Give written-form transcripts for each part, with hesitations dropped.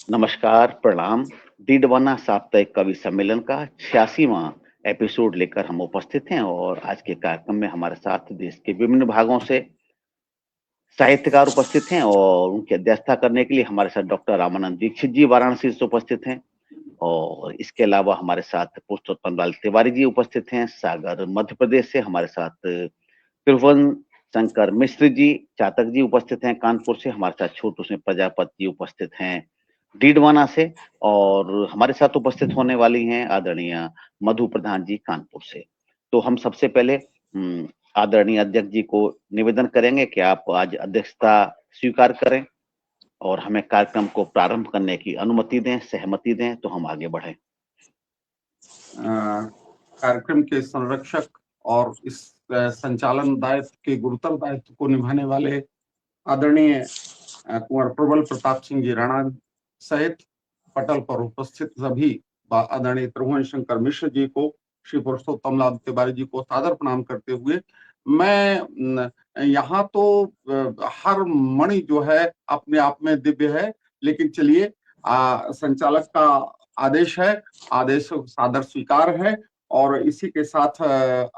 नमस्कार, प्रणाम। डीडवाना साप्ताहिक कवि सम्मेलन का 86वां एपिसोड लेकर हम उपस्थित हैं और आज के कार्यक्रम में हमारे साथ देश के विभिन्न भागों से साहित्यकार उपस्थित हैं और उनकी अध्यक्षता करने के लिए हमारे साथ डॉक्टर रामानंद दीक्षित जी वाराणसी से उपस्थित हैं और इसके अलावा हमारे साथ पुरुषोत्तम लाल तिवारी जी उपस्थित हैं, सागर मध्य प्रदेश से हमारे साथ त्रिभुवन शंकर मिश्र जी चातक जी उपस्थित हैं कानपुर से, हमारे साथ छोटू सिंह प्रजापति जी उपस्थित हैं डीडवाना से और हमारे साथ उपस्थित होने वाली हैं आदरणीय मधु प्रधान जी कानपुर से। तो हम सबसे पहले आदरणीय अध्यक्ष जी को निवेदन करेंगे कि आप आज अध्यक्षता स्वीकार करें और हमें कार्यक्रम को प्रारंभ करने की अनुमति दें, सहमति दें तो हम आगे बढ़ें। कार्यक्रम के संरक्षक और इस संचालन दायित्व के गुरुतर दायित्व को निभाने वाले आदरणीय कुंवर प्रबल प्रताप सिंह जी राणा सहित पटल पर उपस्थित सभी आदरणीय त्रिभुवन शंकर मिश्र जी को, श्री पुरुषोत्तम लाल तिवारी जी को सादर प्रणाम करते हुए मैं यहाँ तो हर मणि जो है अपने आप में दिव्य है, लेकिन चलिए संचालक का आदेश है, आदेश सादर स्वीकार है और इसी के साथ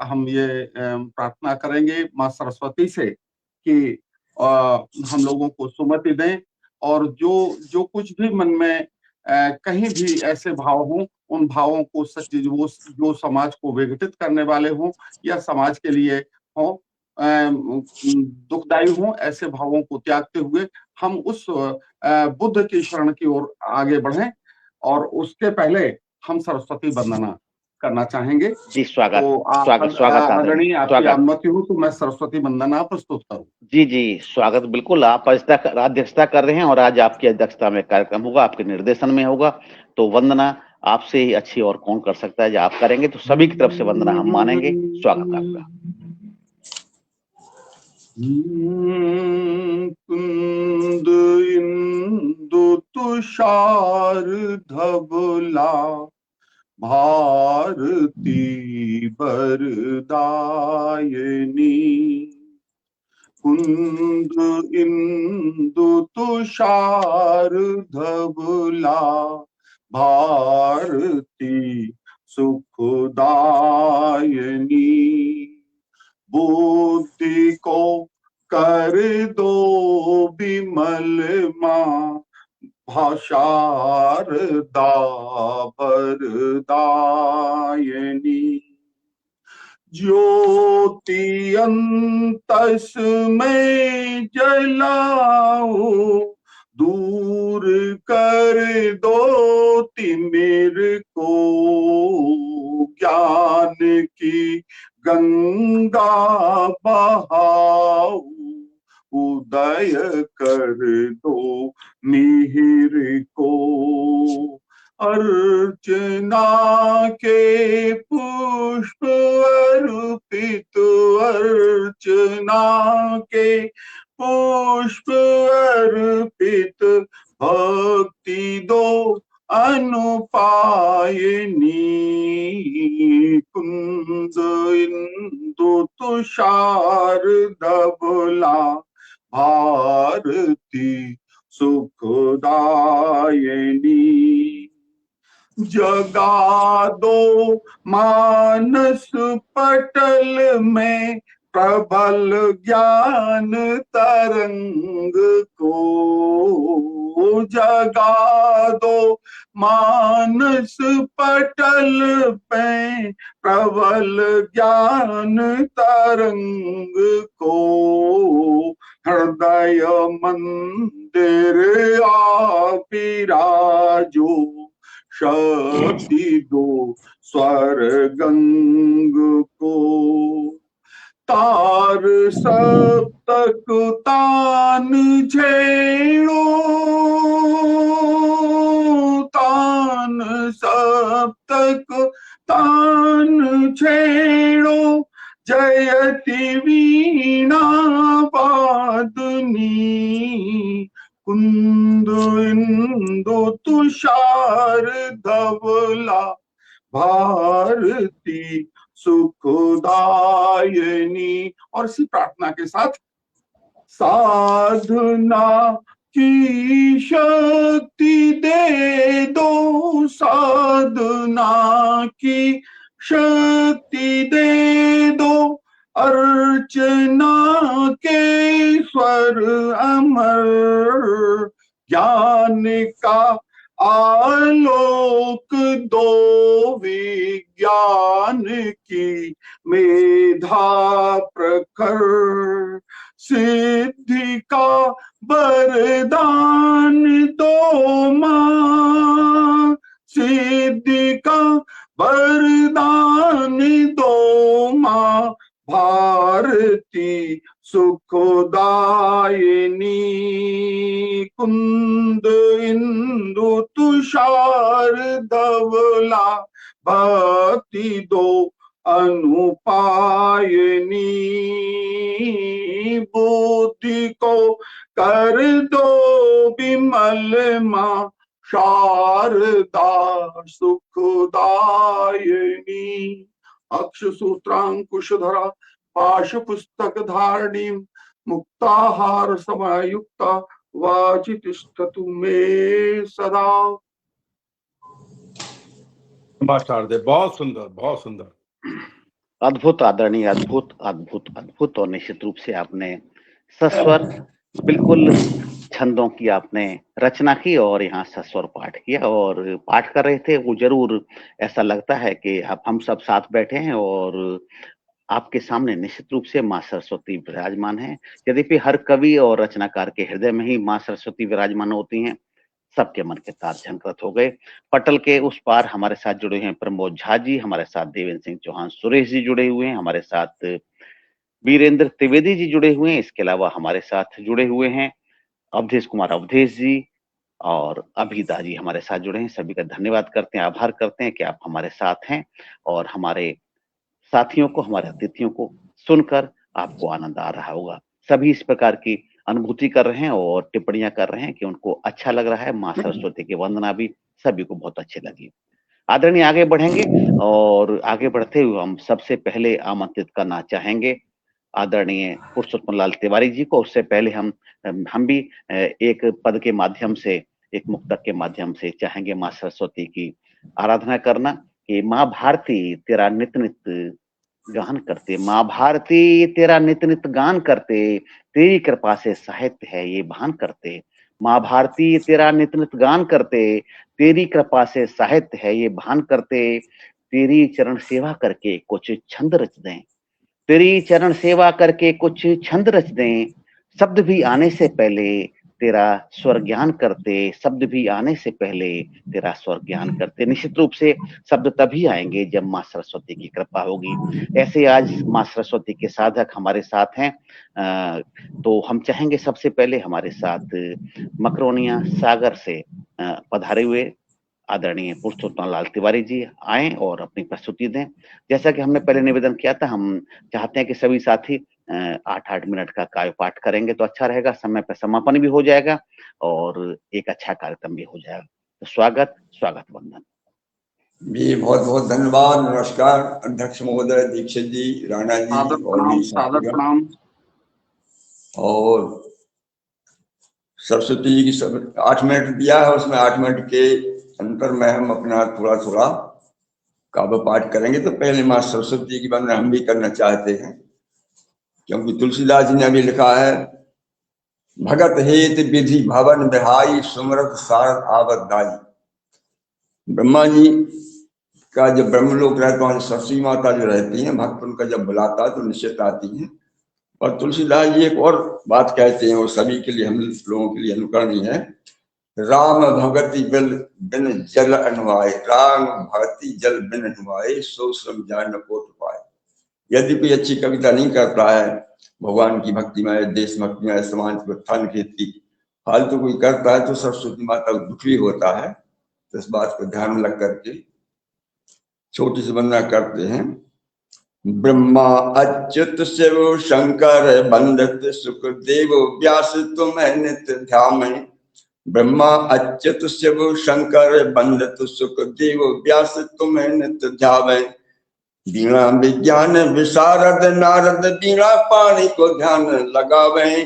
हम ये प्रार्थना करेंगे माँ सरस्वती से कि हम लोगों को सुमति दें और जो कुछ भी मन में कहीं भी ऐसे भाव हों, उन भावों को सच जो समाज को विघटित करने वाले हों या समाज के लिए हों, दुखदायी हों, ऐसे भावों को त्यागते हुए हम उस बुद्ध की शरण की ओर आगे बढ़ें और उसके पहले हम सरस्वती वंदना करना चाहेंगे। जी स्वागत, तो स्वागत आदरणीय आपकी अनुमति हो तो मैं सरस्वती वंदना प्रस्तुत करूं। जी स्वागत, बिल्कुल आप अध्यक्षता कर रहे हैं और आज आपकी अध्यक्षता में कार्यक्रम होगा, आपके निर्देशन में होगा, तो वंदना आपसे ही अच्छी और कौन कर सकता है। जब आप करेंगे तो सभी की तरफ से वंदना हम मानेंगे। स्वागत आपका। कुंद इंदु तुषार धबला भारती बरदायनी, कुंद इंदु तुषार धबला भारती सुखदायनी, बुद्धि को कर दो विमल मां भाषारदा वरदायनी, ज्योति अंतस में जलाओ दूर कर दो तिमिर को, ज्ञान की गंगा बहाओ उदय कर दो मिहिर को, अर्चना के पुष्प अर्पित, अर्चना के पुष्प अर्पित, भक्ति दो अनुपायनी, कुंद इंदु तुषार धबला भारती सुखदायनी, जगा दो मानस पटल में प्रबल ज्ञान तरंग को, जगा दो मानस पटल पे प्रबल ज्ञान तरंग को, हृदय मंदिर विराजो शक्ति दो स्वर गंग को, तार सप्तक तान छेड़ो, तान सप्तक तान छेड़ो, जयति वीणा वादनी, कुंद इंदु तुषार धवला भारती सुखदायनी। और इसी प्रार्थना के साथ साधना की शक्ति दे की शक्ति दे दो, अर्चना के स्वर अमर, ज्ञान का आलोक दो, विज्ञान की मेधा प्रखर, सिद्धि का वरदान दो मां, सिद्धि का वरदान दो मां, भारती सुखदायिनी, कुंद इंदु तुषार धवला, भक्ति दो अनुपायनी, बुद्धि को कर दो विमल मां, शारदा सुखदायिनी, अक्षसूत्रांकुशधरा पाशपुस्तक धारिणी, मुक्ताहार समायुक्ता, वाचि तिष्ठतु मे सदा। बहुत सुंदर, बहुत सुंदर, अद्भुत आदरणीय, अद्भुत अद्भुत अद्भुत। और निश्चित रूप से आपने सस्वर बिल्कुल छंदों की आपने रचना की और यहाँ सस्वर पाठ किया और पाठ कर रहे थे। वो जरूर ऐसा लगता है कि अब हम सब साथ बैठे हैं और आपके सामने निश्चित रूप से माँ सरस्वती विराजमान है। यद्यपि हर कवि और रचनाकार के हृदय में ही माँ सरस्वती विराजमान होती हैं, सबके मन के तार झंकृत हो गए। पटल के उस पार हमारे साथ जुड़े हैं प्रमोद झा जी, हमारे साथ देवेंद्र सिंह चौहान, सुरेश जी जुड़े हुए हैं, हमारे साथ वीरेंद्र त्रिवेदी जी जुड़े हुए हैं। इसके अलावा हमारे साथ जुड़े हुए हैं अवधेश कुमार अवधेश जी और अभिदा जी हमारे साथ जुड़े हैं। सभी का धन्यवाद करते हैं, आभार करते हैं कि आप हमारे साथ हैं और हमारे साथियों को, हमारे अतिथियों को सुनकर आपको आनंद आ रहा होगा। सभी इस प्रकार की अनुभूति कर रहे हैं और टिप्पणियां कर रहे हैं कि उनको अच्छा लग रहा है। माँ सरस्वती की वंदना भी सभी को बहुत अच्छी लगी। आदरणीय आगे बढ़ेंगे और आगे बढ़ते हुए हम सबसे पहले आमंत्रित करना चाहेंगे आदरणीय पुरुषोत्तम लाल तिवारी जी को। उससे पहले हम भी एक पद के माध्यम से, एक मुक्तक के माध्यम से चाहेंगे माँ सरस्वती की आराधना करना कि माँ भारती तेरा नित नित गान करते, माँ भारती तेरा नित नित गान करते, तेरी कृपा से साहित्य है ये भान करते। माँ भारती तेरा नित नित गान करते, तेरी कृपा से साहित्य है ये भान करते। तेरी चरण सेवा करके कुछ छंद रच दें, तेरी चरण सेवा करके कुछ छंद रच दें। शब्द भी आने से पहले तेरा स्वर ज्ञान करते, शब्द भी आने से पहले तेरा स्वर ज्ञान करते। निश्चित रूप से शब्द तभी आएंगे जब माँ सरस्वती की कृपा होगी। ऐसे आज माँ सरस्वती के साधक हमारे साथ हैं, तो हम चाहेंगे सबसे पहले हमारे साथ मकरोनिया सागर से पधारे हुए आदरणीय पुरुषोत्तम लाल तिवारी जी आए और अपनी प्रस्तुति दें। जैसा कि हमने पहले निवेदन किया था, हम चाहते हैं कि सभी साथी 8-8 मिनट का काव्य पाठ करेंगे तो अच्छा रहेगा, समय पर समापन भी हो जाएगा और एक अच्छा कार्यक्रम भी हो जाएगा। तो स्वागत वंदन जी, बहुत बहुत धन्यवाद। नमस्कार अध्यक्ष महोदय, दीक्षित जी, राणा जी सादर प्रणाम। और सरस्वती जी की सब 8 मिनट दिया है, उसमें 8 मिनट के अंतर में हम अपना थोड़ा थोड़ा काव्य पाठ करेंगे। तो पहले माँ सरस्वती जी की वंदना हम भी करना चाहते हैं, क्योंकि तुलसीदास जी ने भी लिखा है, भगत हेत विधि भवन बिहाई, सुमरत सारद आवत दाई। ब्रह्मा जी का जब ब्रह्मलोक रहता है, सरस्वती माता जो रहती हैं, भक्त उनका जब बुलाता है तो निश्चित आती हैं। और तुलसीदास जी एक और बात कहते हैं, वो सभी के लिए, हम लोगों के लिए अनुकरणीय है। राम भगति बिन जल अनुवाए, राम भगति जल बिन अनुवाए, सो श्रम जान कोट पाए। यदि कोई अच्छी कविता नहीं करता है, भगवान की भक्ति में, देशभक्ति में, समाज के उत्थान की फालतू कोई करता है, तो सरस्वती माता को दुख भी होता है। तो इस बात को ध्यान में रख करके छोटी सी वंदना करते हैं। ब्रह्मा अच्युत शिव शंकर बंदित, सुखदेव व्यास तुम्हें नित्य ध्यान। ब्रह्मा अच्युत शिव शंकर बंदित, सुखदेव व्यास तुम्हें नित्य ध्यान। बीणा विज्ञान विशारद नारद, बीणा पाणी को ध्यान लगावे।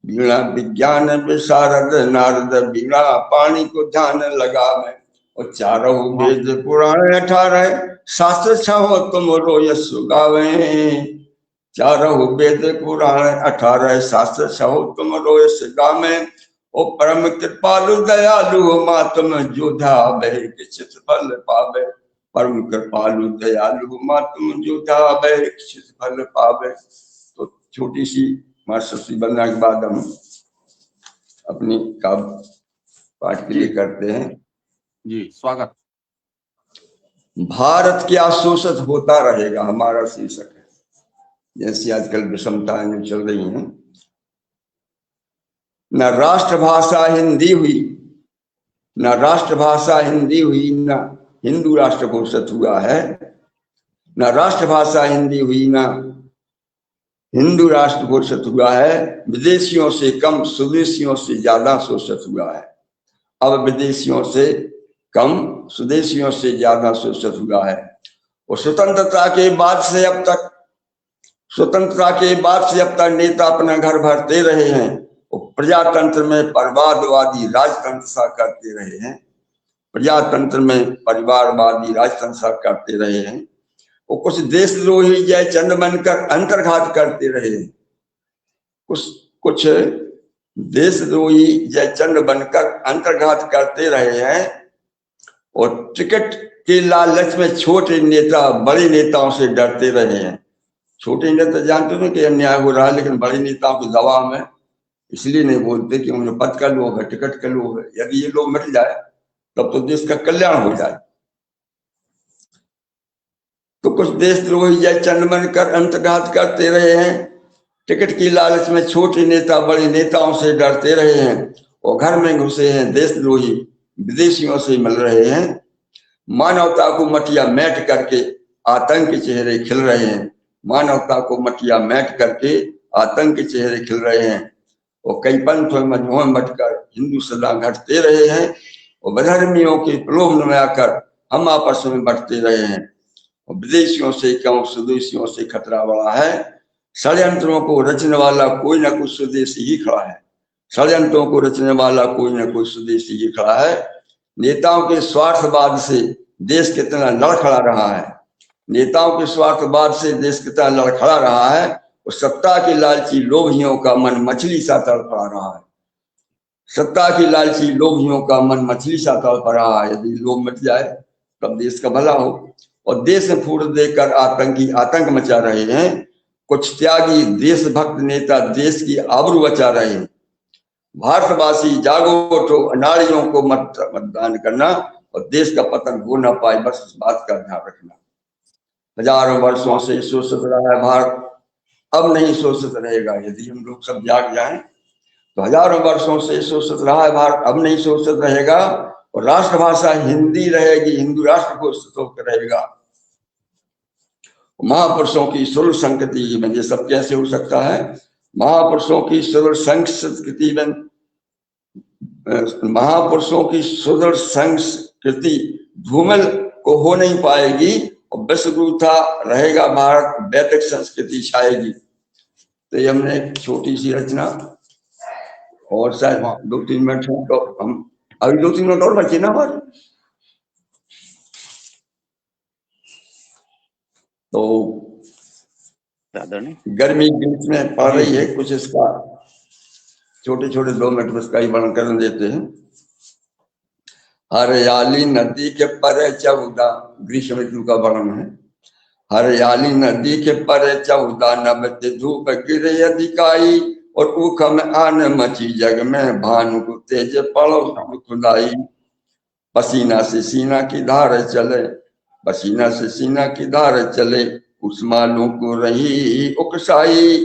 बीणा विज्ञान विशारद नारद, बीणा पाणी को ध्यान लगावे। और चारों वेद पुराण 18 शास्त्र छहो तुम रोयस गावे। चारों वेद पुराण 18 शास्त्र छहो तुम रोयस गावे। ओ परम कृपालु दयालु मां तुम जोधा बह किछित फल पावे। परम कृपालु दयालु मां तुम जोधा बह किछित फल पावे। तो छोटी सी मां सरस्वती वंदना के बाद हम अपनी काव्य पाठ के लिए करते हैं। जी स्वागत। भारत क्या शोषित होता रहेगा, हमारा शीर्षक है। जैसी आजकल विषमताएं चल रही हैं, न राष्ट्रभाषा हिंदी हुई, न राष्ट्रभाषा हिंदी हुई, न हिंदू राष्ट्र घोषित हुआ है। न राष्ट्रभाषा हिंदी हुई, न हिंदू राष्ट्र घोषित हुआ है। विदेशियों से कम स्वदेशियों से ज्यादा शोषित हुआ है। अब विदेशियों से कम स्वदेशियों से ज्यादा शोषित हुआ है। और स्वतंत्रता के बाद से अब तक नेता अपना घर भरते रहे हैं और प्रजातंत्र में परिवारवादी राजतंत्र सा करते रहे हैं। प्रजातंत्र में परिवारवादी राजतंत्र सा करते रहे हैं। और कुछ देशद्रोही जयचंद बनकर अंतर्घात करते रहे हैं। कुछ देशद्रोही जयचंद बनकर अंतर्घात करते रहे हैं। और टिकट के लालच में छोटे नेता बड़े नेताओं से डरते रहे हैं। छोटे नेता जानते हैं कि अन्याय हो रहा है, लेकिन बड़े नेताओं के दबाव में इसलिए नहीं बोलते कि मुझे पद का लोभ है, टिकट का लोभ है। यदि ये लोभ मिट जाए तब तो देश का कल्याण हो जाए। तो कुछ देशद्रोही जयचंद बनकर अंतर्घात करते रहे हैं। टिकट की लालच में छोटे नेता बड़े नेताओं से डरते रहे हैं और घर में घुसे हैं देशद्रोही विदेशियों से मिल रहे हैं। मानवता को मटिया मैट करके आतंक के चेहरे खिल रहे हैं। मानवता को मटिया मैट करके आतंक के चेहरे खिल रहे हैं। और कई पंथ और मजमुओं में बटकर हिंदू सदा घटते रहे हैं और बधर्मियों के प्रलोभन में आकर हम आपस में बढ़ते रहे हैं। और विदेशियों से कम स्वदेशियों से खतरा बढ़ा है। षड्यंत्रों को रचने वाला कोई ना कोई स्वदेशी ही खड़ा है। षड्यंत्रों को रचने वाला कोई ना कोई स्वदेशी ही खड़ा है। नेताओं के स्वार्थवाद से देश कितना लड़खड़ा रहा है। नेताओं के स्वार्थवाद से देश कितना लड़खड़ा रहा है। और सत्ता के लालची लोभियों का मन मछली सा तड़पा रहा है। सत्ता की लालची लोभियों का मन मछली सा तड़पा रहा है। यदि लोभ मिट जाए तब देश का भला हो। और देश में फूट देकर आतंकी आतंक मचा रहे हैं। कुछ त्यागी देशभक्त नेता देश की आबरू बचा रहे हैं। भारतवासी जागो उठो, अनाड़ियों को मतदान करना और देश का पतन हो ना पाए, बस इस बात का ध्यान रखना। हजारों वर्षों से शोषित रहा है भारत, अब नहीं शोषित रहेगा। यदि हम लोग सब जाग जाएं तो हजारों वर्षों से शोषित रहा है भारत, अब नहीं शोषित रहेगा। और राष्ट्रभाषा हिंदी रहेगी, हिंदू राष्ट्र घोषित होकर रहेगा। महापुरुषों की सुदृढ़ संस्कृति में ये सब कैसे हो सकता है? महापुरुषों की सुदृढ़ संस्कृति में, महापुरुषों की सुदृढ़ संस्कृति धूमिल को हो नहीं पाएगी और विश्वगुरु रहेगा भारत, वैदिक संस्कृति छाएगी। तो ये हमने एक छोटी सी रचना, और शायद 2-3 मिनट तो हम अभी 2-3 मिनट और बचे ना हमारे। तो गर्मी बीच में पड़ रही है, कुछ इसका छोटे छोटे 2 मिनट में इसका ही वर्णन कर देते हैं। हरियाली नदी के परे 14, ग्रीष्म ऋतु का वर्णन है। हरियाली नदी के परे 14 नबते धूप गिरे अधिकाई। और ऊख में आन मची जग में भानु को तेज पड़ो खुदाई। पसीना से सीना की धार चले, पसीना से सीना की धार चले। उस मालू को रही उकसाई।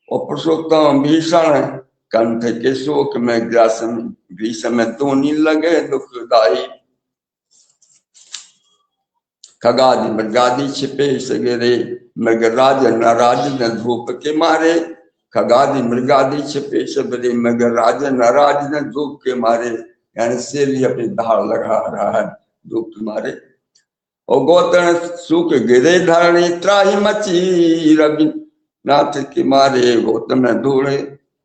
और पुरुषोत्तम भीषण कंठ के शोक में ग्रीष्म में दोनी लगे दुखदाई। खगादि मृगादि छिपे सगेरे, मृगराज नाराज न धूप के मारे। खगादि मृगादि छिपे सबरे, मृगराज नाराज न धूप के मारे। यानी शेर ही अपनी धार लगा रहा है धूप के मारे। और गौतरण सूख गिरे धरणी, त्राही मची रविनाथ के मारे। गौतम धूड़े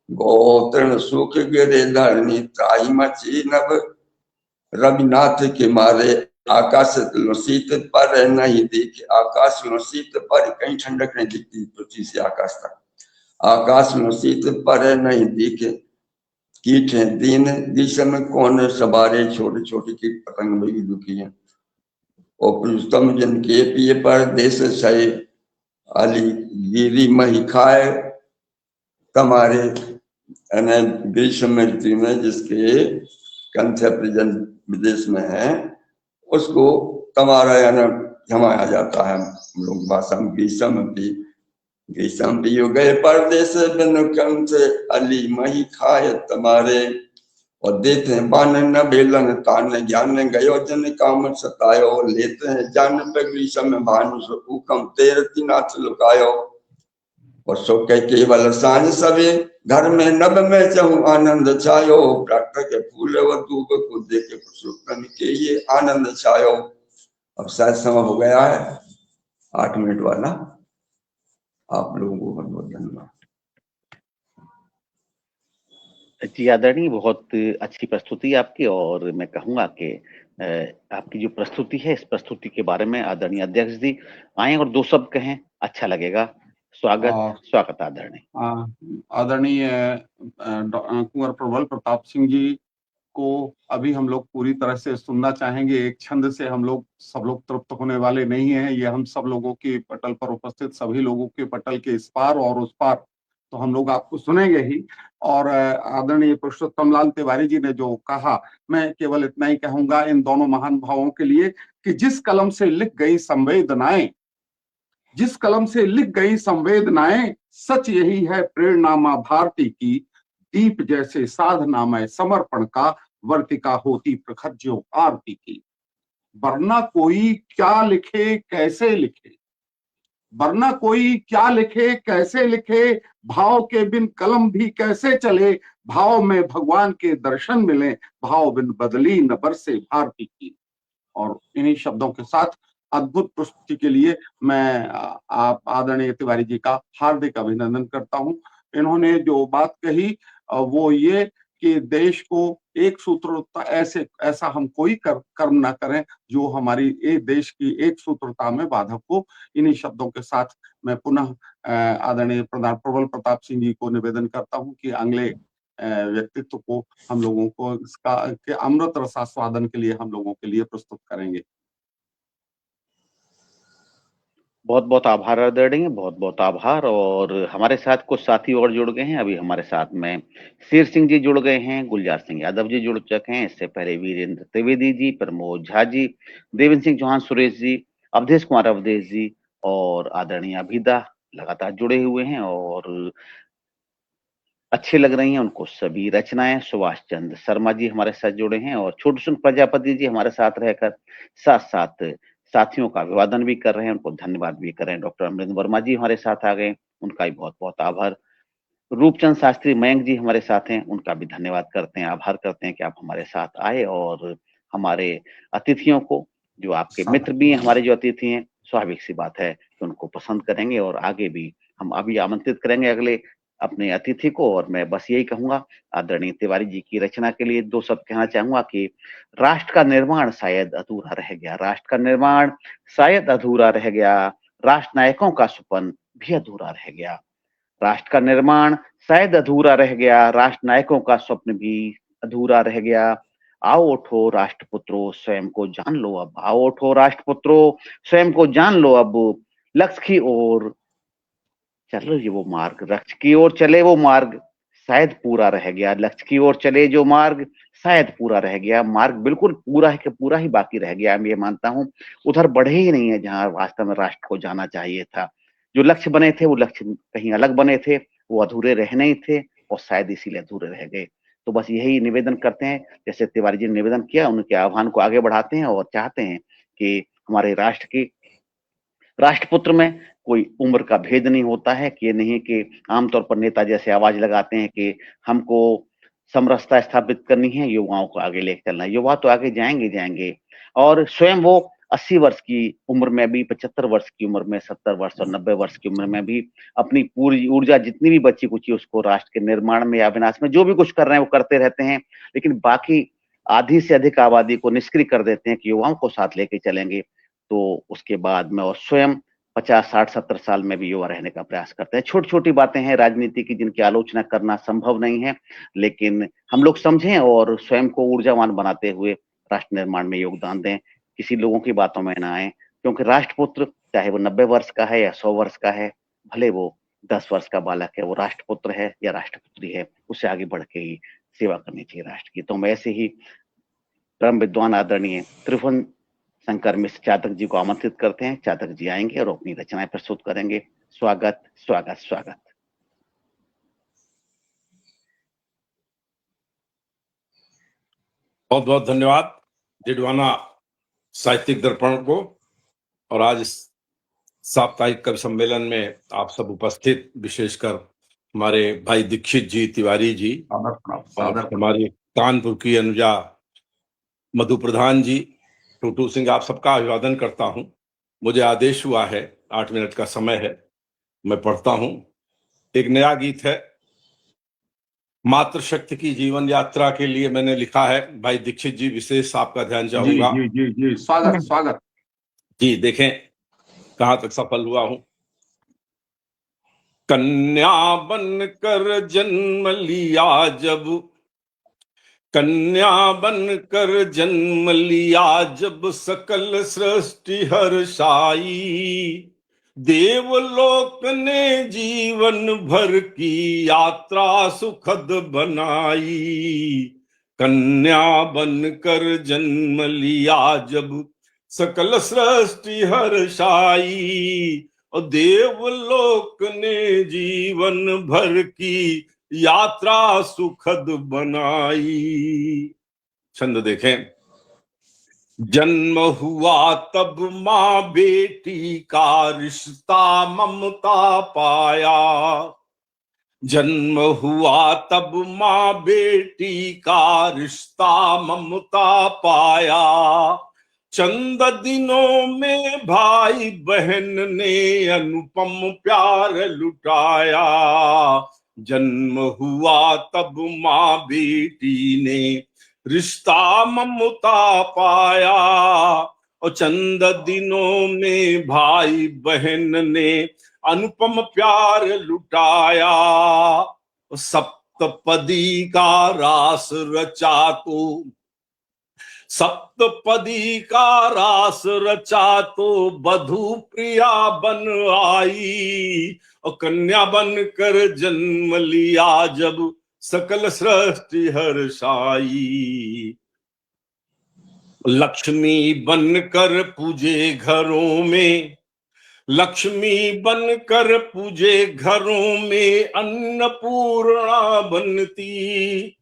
गौतरण सूख गिरे धरणी, त्राही मची नभ रविनाथ के मारे आकाश शीत पर नहीं दिखे, आकाश शीत पर कहीं ठंडक नहीं दिखती पृथ्वी से आकाश तक, आकाश शीत पर नहीं दिखे, कीट है दीन विषम कौन सवारे, छोटे छोटे कीट पतंग भी दुखी है। और पुरुषोत्तम जिनके पिए पर देश सही, अली गिरी मही खाए तुम्हारे, ग्रीष्म ऋतु में जिसके कंठ परिजन विदेश में है उसको तुम्हारा जमाया जाता है हम लोग भाषा में ग्रीष्म पियो गए परदेश बिन कंठ, अली मही खाए तुम्हारे। और देते हैं बान न बेलन तान, ज्ञान गयो जन काम सतायो, लेते हैं जान पे ग्रीष्म भानु ऊकम तेरती नाथ लुकायो। और सो कह केवल सांझ सवे घर में नभ में चहु आनंद छायो, प्राक्त के फूल व दूब को देखे पुरुषोत्तम के ये आनंद छायो। अब शायद समय हो गया है 8 मिनट वाला। आप लोगों को बहुत बहुत धन्यवाद। जी आदरणीय, बहुत अच्छी प्रस्तुति आपकी। और मैं कहूंगा कि आपकी जो प्रस्तुति है, इस प्रस्तुति के बारे में आदरणीय अध्यक्ष जी आए और 2 शब्द कहें, अच्छा लगेगा। स्वागत आदरणीय। आदरणीय कुंवर प्रबल प्रताप सिंह जी को अभी हम लोग पूरी तरह से सुनना चाहेंगे। एक छंद से हम लोग सब लोग तृप्त होने वाले नहीं हैं। ये हम सब लोगों के पटल पर उपस्थित सभी लोगों के पटल के इस पार और उस पार तो हम लोग आपको सुनेंगे ही। और आदरणीय पुरुषोत्तम लाल तिवारी जी ने जो कहा, मैं केवल इतना ही कहूंगा इन दोनों महान भावों के लिए कि जिस कलम से लिख गई संवेदनाएं, जिस कलम से लिख गई संवेदनाएं, सच यही है प्रेरणा मां भारती की, दीप जैसे साधना में समर्पण का, वर्तिका होती प्रखर ज्यों आरती की। वरना कोई क्या लिखे कैसे लिखे, वरना कोई क्या लिखे कैसे लिखे, भाव के बिन कलम भी कैसे चले, भाव में भगवान के दर्शन मिले, भाव बिन बदली न बरसे भारती की। और इन्हीं शब्दों के साथ अद्भुत प्रस्तुति के लिए मैं आप आदरणीय तिवारी जी का हार्दिक अभिनंदन करता हूं। इन्होंने जो बात कही वो ये कि देश को एक सूत्रता ऐसा हम कोई कर्म ना करें जो हमारी देश की एक सूत्रता में बाधक हो। इन्हीं शब्दों के साथ मैं पुनः आदरणीय प्रबल प्रताप सिंह जी को निवेदन करता हूं कि अगले व्यक्तित्व को हम लोगों को इसका के अमृत रसास्वादन के लिए हम लोगों के लिए प्रस्तुत करेंगे। बहुत बहुत आभार आदरणीय, बहुत बहुत आभार। और हमारे साथ कुछ साथी और जुड़ गए हैं। अभी हमारे साथ में शेर सिंह जी जुड़ गए हैं, गुलजार सिंह यादव जी जुड़ चुके हैं, इससे पहले वीरेंद्र त्रिवेदी जी, प्रमोद झा जी, देवेंद्र सिंह चौहान, सुरेश जी, अवधेश कुमार अवधेश जी और आदरणीय अभिदा लगातार जुड़े हुए हैं और अच्छी लग रही हैं उनको सभी रचनाएं। सुभाष चंद्र शर्मा जी हमारे साथ जुड़े हैं और छोटू सिंह प्रजापति जी हमारे साथ रहकर साथ साथ साथियों का अभिवादन भी कर रहे हैं, उनको धन्यवाद भी कर रहे हैं। डॉक्टर अमरेंद्र वर्मा जी हमारे साथ आ गए, उनका भी बहुत बहुत आभार। रूपचंद शास्त्री मयंक जी हमारे साथ हैं, उनका भी धन्यवाद करते हैं, आभार करते हैं कि आप हमारे साथ आए और हमारे अतिथियों को, जो आपके मित्र भी हैं, हमारे जो अतिथि हैं, स्वाभाविक सी बात है कि उनको पसंद करेंगे और आगे भी हम अभी आमंत्रित करेंगे अगले अपने अतिथि को। और मैं बस यही कहूंगा, आदरणीय तिवारी जी की रचना के लिए 2 शब्द कहना चाहूंगा कि राष्ट्र का निर्माण शायद अधूरा रह गया, राष्ट्र का निर्माण शायद अधूरा रह गया, राष्ट्र नायकों का सपन भी अधूरा रह गया, राष्ट्र का निर्माण शायद अधूरा रह गया, राष्ट्र नायकों का स्वप्न भी अधूरा रह गया। आओ उठो राष्ट्रपुत्रों स्वयं को जान लो अब, आओ उठो राष्ट्रपुत्रों स्वयं को जान लो अब, लक्ष्य की ओर चल रही वो मार्ग, लक्ष्य की ओर चले वो मार्ग शायद पूरा रह गया, लक्ष्य की ओर चले जो मार्ग शायद पूरा रह गया। मार्ग बिल्कुल पूरा है कि पूरा ही बाकी रह गया, मैं ये मानता हूं। उधर बढ़े ही नहीं है जहां वास्तव में राष्ट्र को जाना चाहिए था। जो लक्ष्य बने थे वो लक्ष्य कहीं अलग बने थे, वो अधूरे रहने ही थे और शायद इसीलिए अधूरे रह गए। तो बस यही निवेदन करते हैं, जैसे तिवारी जी ने निवेदन किया, उनके आह्वान को आगे बढ़ाते हैं और चाहते हैं कि हमारे राष्ट्र की राष्ट्रपुत्र में कोई उम्र का भेद नहीं होता है, कि ये नहीं कि आमतौर पर नेता जैसे आवाज लगाते हैं कि हमको समरसता स्थापित करनी है, युवाओं को आगे लेकर चलना है। युवा तो आगे जाएंगे जाएंगे और स्वयं वो 80 वर्ष की उम्र में भी, 75 वर्ष की उम्र में, 70 वर्ष और 90 वर्ष की उम्र में भी अपनी पूरी ऊर्जा जितनी भी बची कुची उसको राष्ट्र के निर्माण में या विनाश में जो भी कुछ कर रहे हैं वो करते रहते हैं। लेकिन बाकी आधी से अधिक आबादी को निष्क्रिय कर देते हैं कि युवाओं को साथ लेके चलेंगे, तो उसके बाद में और स्वयं 50, 60, 70 साल में भी युवा रहने का प्रयास करते हैं। छोटी-छोटी बातें हैं राजनीति की जिनकी आलोचना करना संभव नहीं है, लेकिन हम लोग समझें और स्वयं को ऊर्जावान बनाते हुए राष्ट्र निर्माण में योगदान दें। किसी लोगों की बातों में ना आएँ, क्योंकि राष्ट्रपुत्र चाहे वो 90 वर्ष का है या 100 वर्ष का है, भले वो 10 वर्ष का बालक है, वो राष्ट्रपुत्र है या राष्ट्रपुत्री है, उससे आगे बढ़ के ही सेवा करनी चाहिए राष्ट्र की। तो मैं ऐसे ही परम विद्वान आदरणीय त्रिभुवन शंकर मिश्र चातक जी को आमंत्रित करते हैं। चातक जी आएंगे और अपनी रचनाएं प्रस्तुत करेंगे। स्वागत, स्वागत, स्वागत। बहुत बहुत धन्यवाद डिडवाना साहित्यिक दर्पण को, और आज इस साप्ताहिक कवि सम्मेलन में आप सब उपस्थित, विशेषकर हमारे भाई दीक्षित जी, तिवारी जी, और हमारी कानपुर की अनुजा मधु प्रधान जी, टूटू सिंह, आप सबका अभिवादन करता हूं। मुझे आदेश हुआ है, 8 मिनट का समय है, मैं पढ़ता हूं। एक नया गीत है, मातृशक्ति की जीवन यात्रा के लिए मैंने लिखा है। भाई दीक्षित जी, विशेष आपका ध्यान चाहूंगा। जी जी जी, स्वागत स्वागत जी। देखें कहां तक सफल हुआ हूं। कन्या बनकर जन्म लिया जब, कन्या बनकर जन्म लिया जब, सकल सृष्टि हर्षाई। देवलोक ने जीवन भर की यात्रा सुखद बनाई। कन्या बनकर जन्म लिया जब, सकल सृष्टि हर्षाई। और देवलोक ने जीवन भर की यात्रा सुखद बनाई। छंद देखें। जन्म हुआ तब माँ बेटी का रिश्ता ममता पाया। जन्म हुआ तब माँ बेटी का रिश्ता ममता पाया। चंद दिनों में भाई बहन ने अनुपम प्यार लुटाया। जन्म हुआ तब माँ बेटी ने रिश्ता ममता पाया। और चंद दिनों में भाई बहन ने अनुपम प्यार लुटाया। सप्तपदी का रास रचा तो, सप्तपदी का रास रचा तो बधू प्रिया बन आई। और कन्या बनकर जन्म लिया जब, सकल सृष्टि हर्षाई। लक्ष्मी बनकर पूजे घरों में, लक्ष्मी बनकर पूजे घरों में अन्नपूर्णा बनती।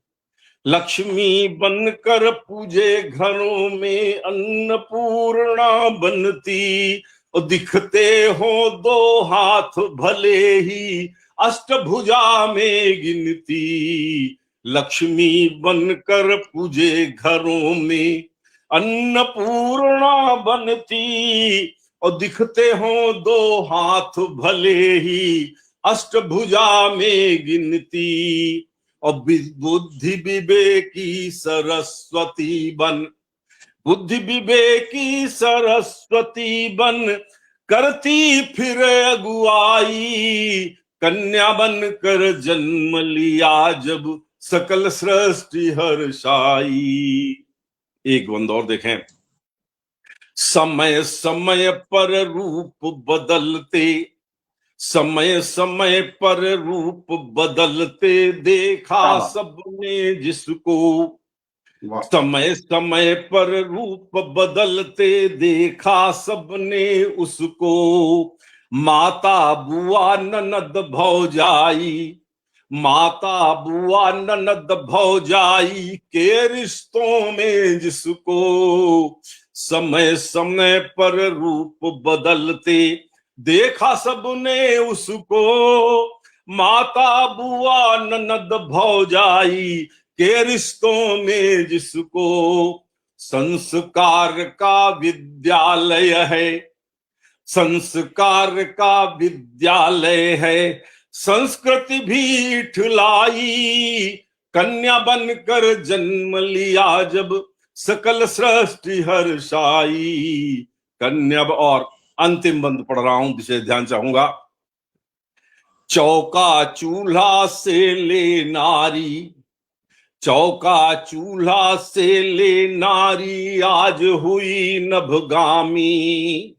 लक्ष्मी बनकर पूजे घरों में अन्नपूर्णा बनती। और दिखते हो 2 हाथ भले ही अष्टभुजा में गिनती। लक्ष्मी बनकर पूजे घरों में अन्नपूर्णा बनती। और दिखते हो 2 हाथ भले ही अष्टभुजा में गिनती। और बुद्धि विवेकी सरस्वती बन, बुद्धि विवेकी सरस्वती बन करती फिर अगुआई। कन्या बनकर जन्म लिया जब, सकल सृष्टि हर्षाई। एक बंद और देखें। समय समय पर रूप बदलते, समय समय पर रूप बदलते देखा सबने जिसको। समय समय पर रूप बदलते देखा सबने उसको। माता बुआ ननद भौजाई, माता बुआ ननद भौजाई के रिश्तों में जिसको। समय समय पर रूप बदलते देखा सबने उसको। माता बुआ ननद भौजाई के रिश्तों में जिसको। संस्कार का विद्यालय है, संस्कार का विद्यालय है। संस्कृति भी ठुलाई कन्या बनकर जन्म लिया जब सकल सृष्टि हर्षाई। कन्या और अंतिम बंद पढ़ रहा हूं, विशेष ध्यान चाहूंगा। चौका चूल्हा से ले नारी, चौका चूल्हा से ले नारी आज हुई नभगामी।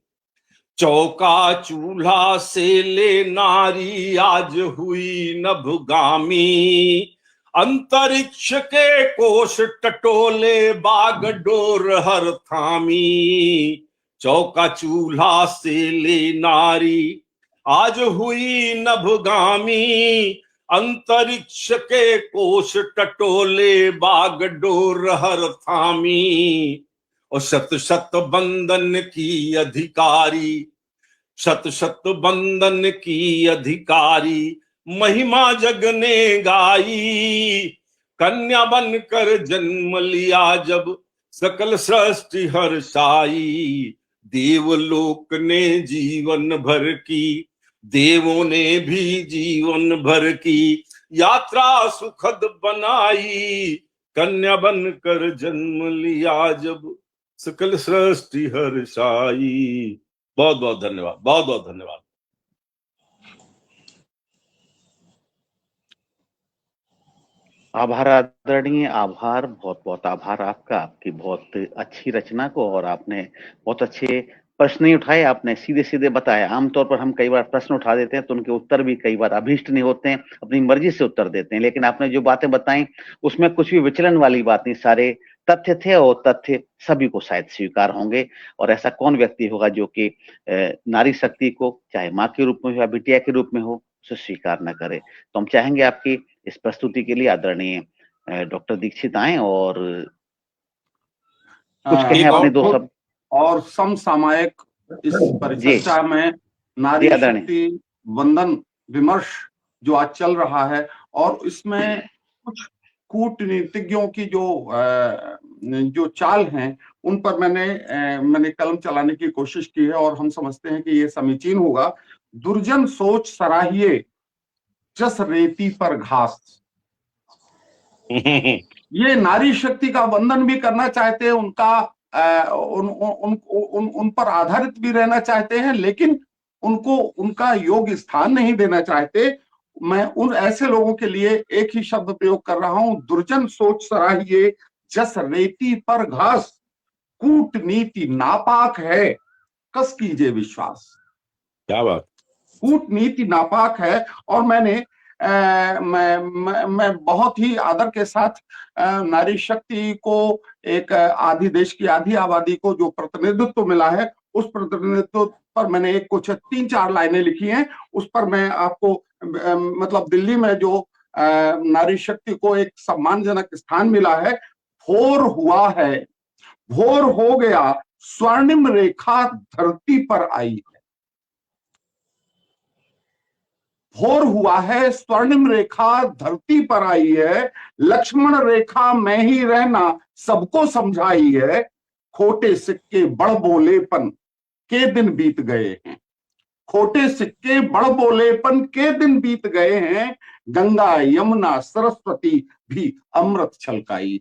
चौका चूल्हा से ले नारी आज हुई नभगामी। अंतरिक्ष के कोश टटोले बागडोर हर थामी। चौका चूल्हा से ले नारी आज हुई नभगामी। अंतरिक्ष के कोश टटोले बागडोर हर थामी। और शत शत बंधन की अधिकारी, शत शत बंधन की अधिकारी महिमा जग ने गाई। कन्या बनकर जन्म लिया जब सकल सृष्टि हर्षाई। देवलोक ने जीवन भर की, देवों ने भी जीवन भर की यात्रा सुखद बनाई। कन्या बनकर जन्म लिया जब सकल सृष्टि हर्षाई। बहुत बहुत धन्यवाद, बहुत बहुत धन्यवाद। आभार आदरणीय, आभार, बहुत बहुत आभार आपका, आपकी बहुत अच्छी रचना को, और आपने बहुत अच्छे प्रश्न नहीं उठाए, आपने सीधे सीधे बताया। आमतौर पर हम कई बार प्रश्न उठा देते हैं तो उनके उत्तर भी कई बार अभीष्ट नहीं होते हैं, अपनी मर्जी से उत्तर देते हैं, लेकिन आपने जो बातें बताई उसमें कुछ भी विचलन वाली बात नहीं, सारे तथ्य थे, और तथ्य सभी को शायद स्वीकार होंगे। और ऐसा कौन व्यक्ति होगा जो कि नारी शक्ति को चाहे माँ के रूप में हो या बिटिया के रूप में हो उसे स्वीकार न करे। तो हम चाहेंगे आपकी इस प्रस्तुति के लिए आदरणीय डॉक्टर दीक्षित आए और कुछ कहें अपने दो शब्द। और समसामयिक इस परिचर्चा में नारी शक्ति वंदन विमर्श जो आज चल रहा है, और इसमें कुछ कूटनीतिज्ञों की जो चाल हैं उन पर मैंने कलम चलाने की कोशिश की है, और हम समझते हैं कि ये समीचीन होगा। दुर्जन सोच सराहिए जस रेती पर घास। ये नारी शक्ति का वंदन भी करना चाहते हैं, उन पर आधारित भी रहना चाहते हैं, लेकिन उनको उनका योग्य स्थान नहीं देना चाहते। मैं उन ऐसे लोगों के लिए एक ही शब्द प्रयोग कर रहा हूं, दुर्जन सोच सराहिए जस रेती पर घास। कूटनीति नापाक है कस कीजिए विश्वास। क्या बात। कूटनीति नापाक है। और मैं बहुत ही आदर के साथ नारी शक्ति को, एक आधी देश की आधी आबादी को जो प्रतिनिधित्व मिला है, उस प्रतिनिधित्व पर मैंने एक कुछ 3-4 लाइनें लिखी हैं। उस पर मैं आपको मतलब दिल्ली में जो नारी शक्ति को एक सम्मानजनक स्थान मिला है, भोर हुआ है, भोर हो गया, स्वर्णिम रेखा धरती पर आई है। भोर हुआ है, स्वर्णिम रेखा धरती पर आई है, लक्ष्मण रेखा में ही रहना सबको समझाई है। खोटे सिक्के बड़ बोलेपन के दिन बीत गए हैं, खोटे सिक्के बड़ बोलेपन के दिन बीत गए हैं। गंगा यमुना सरस्वती भी अमृत छलकाई।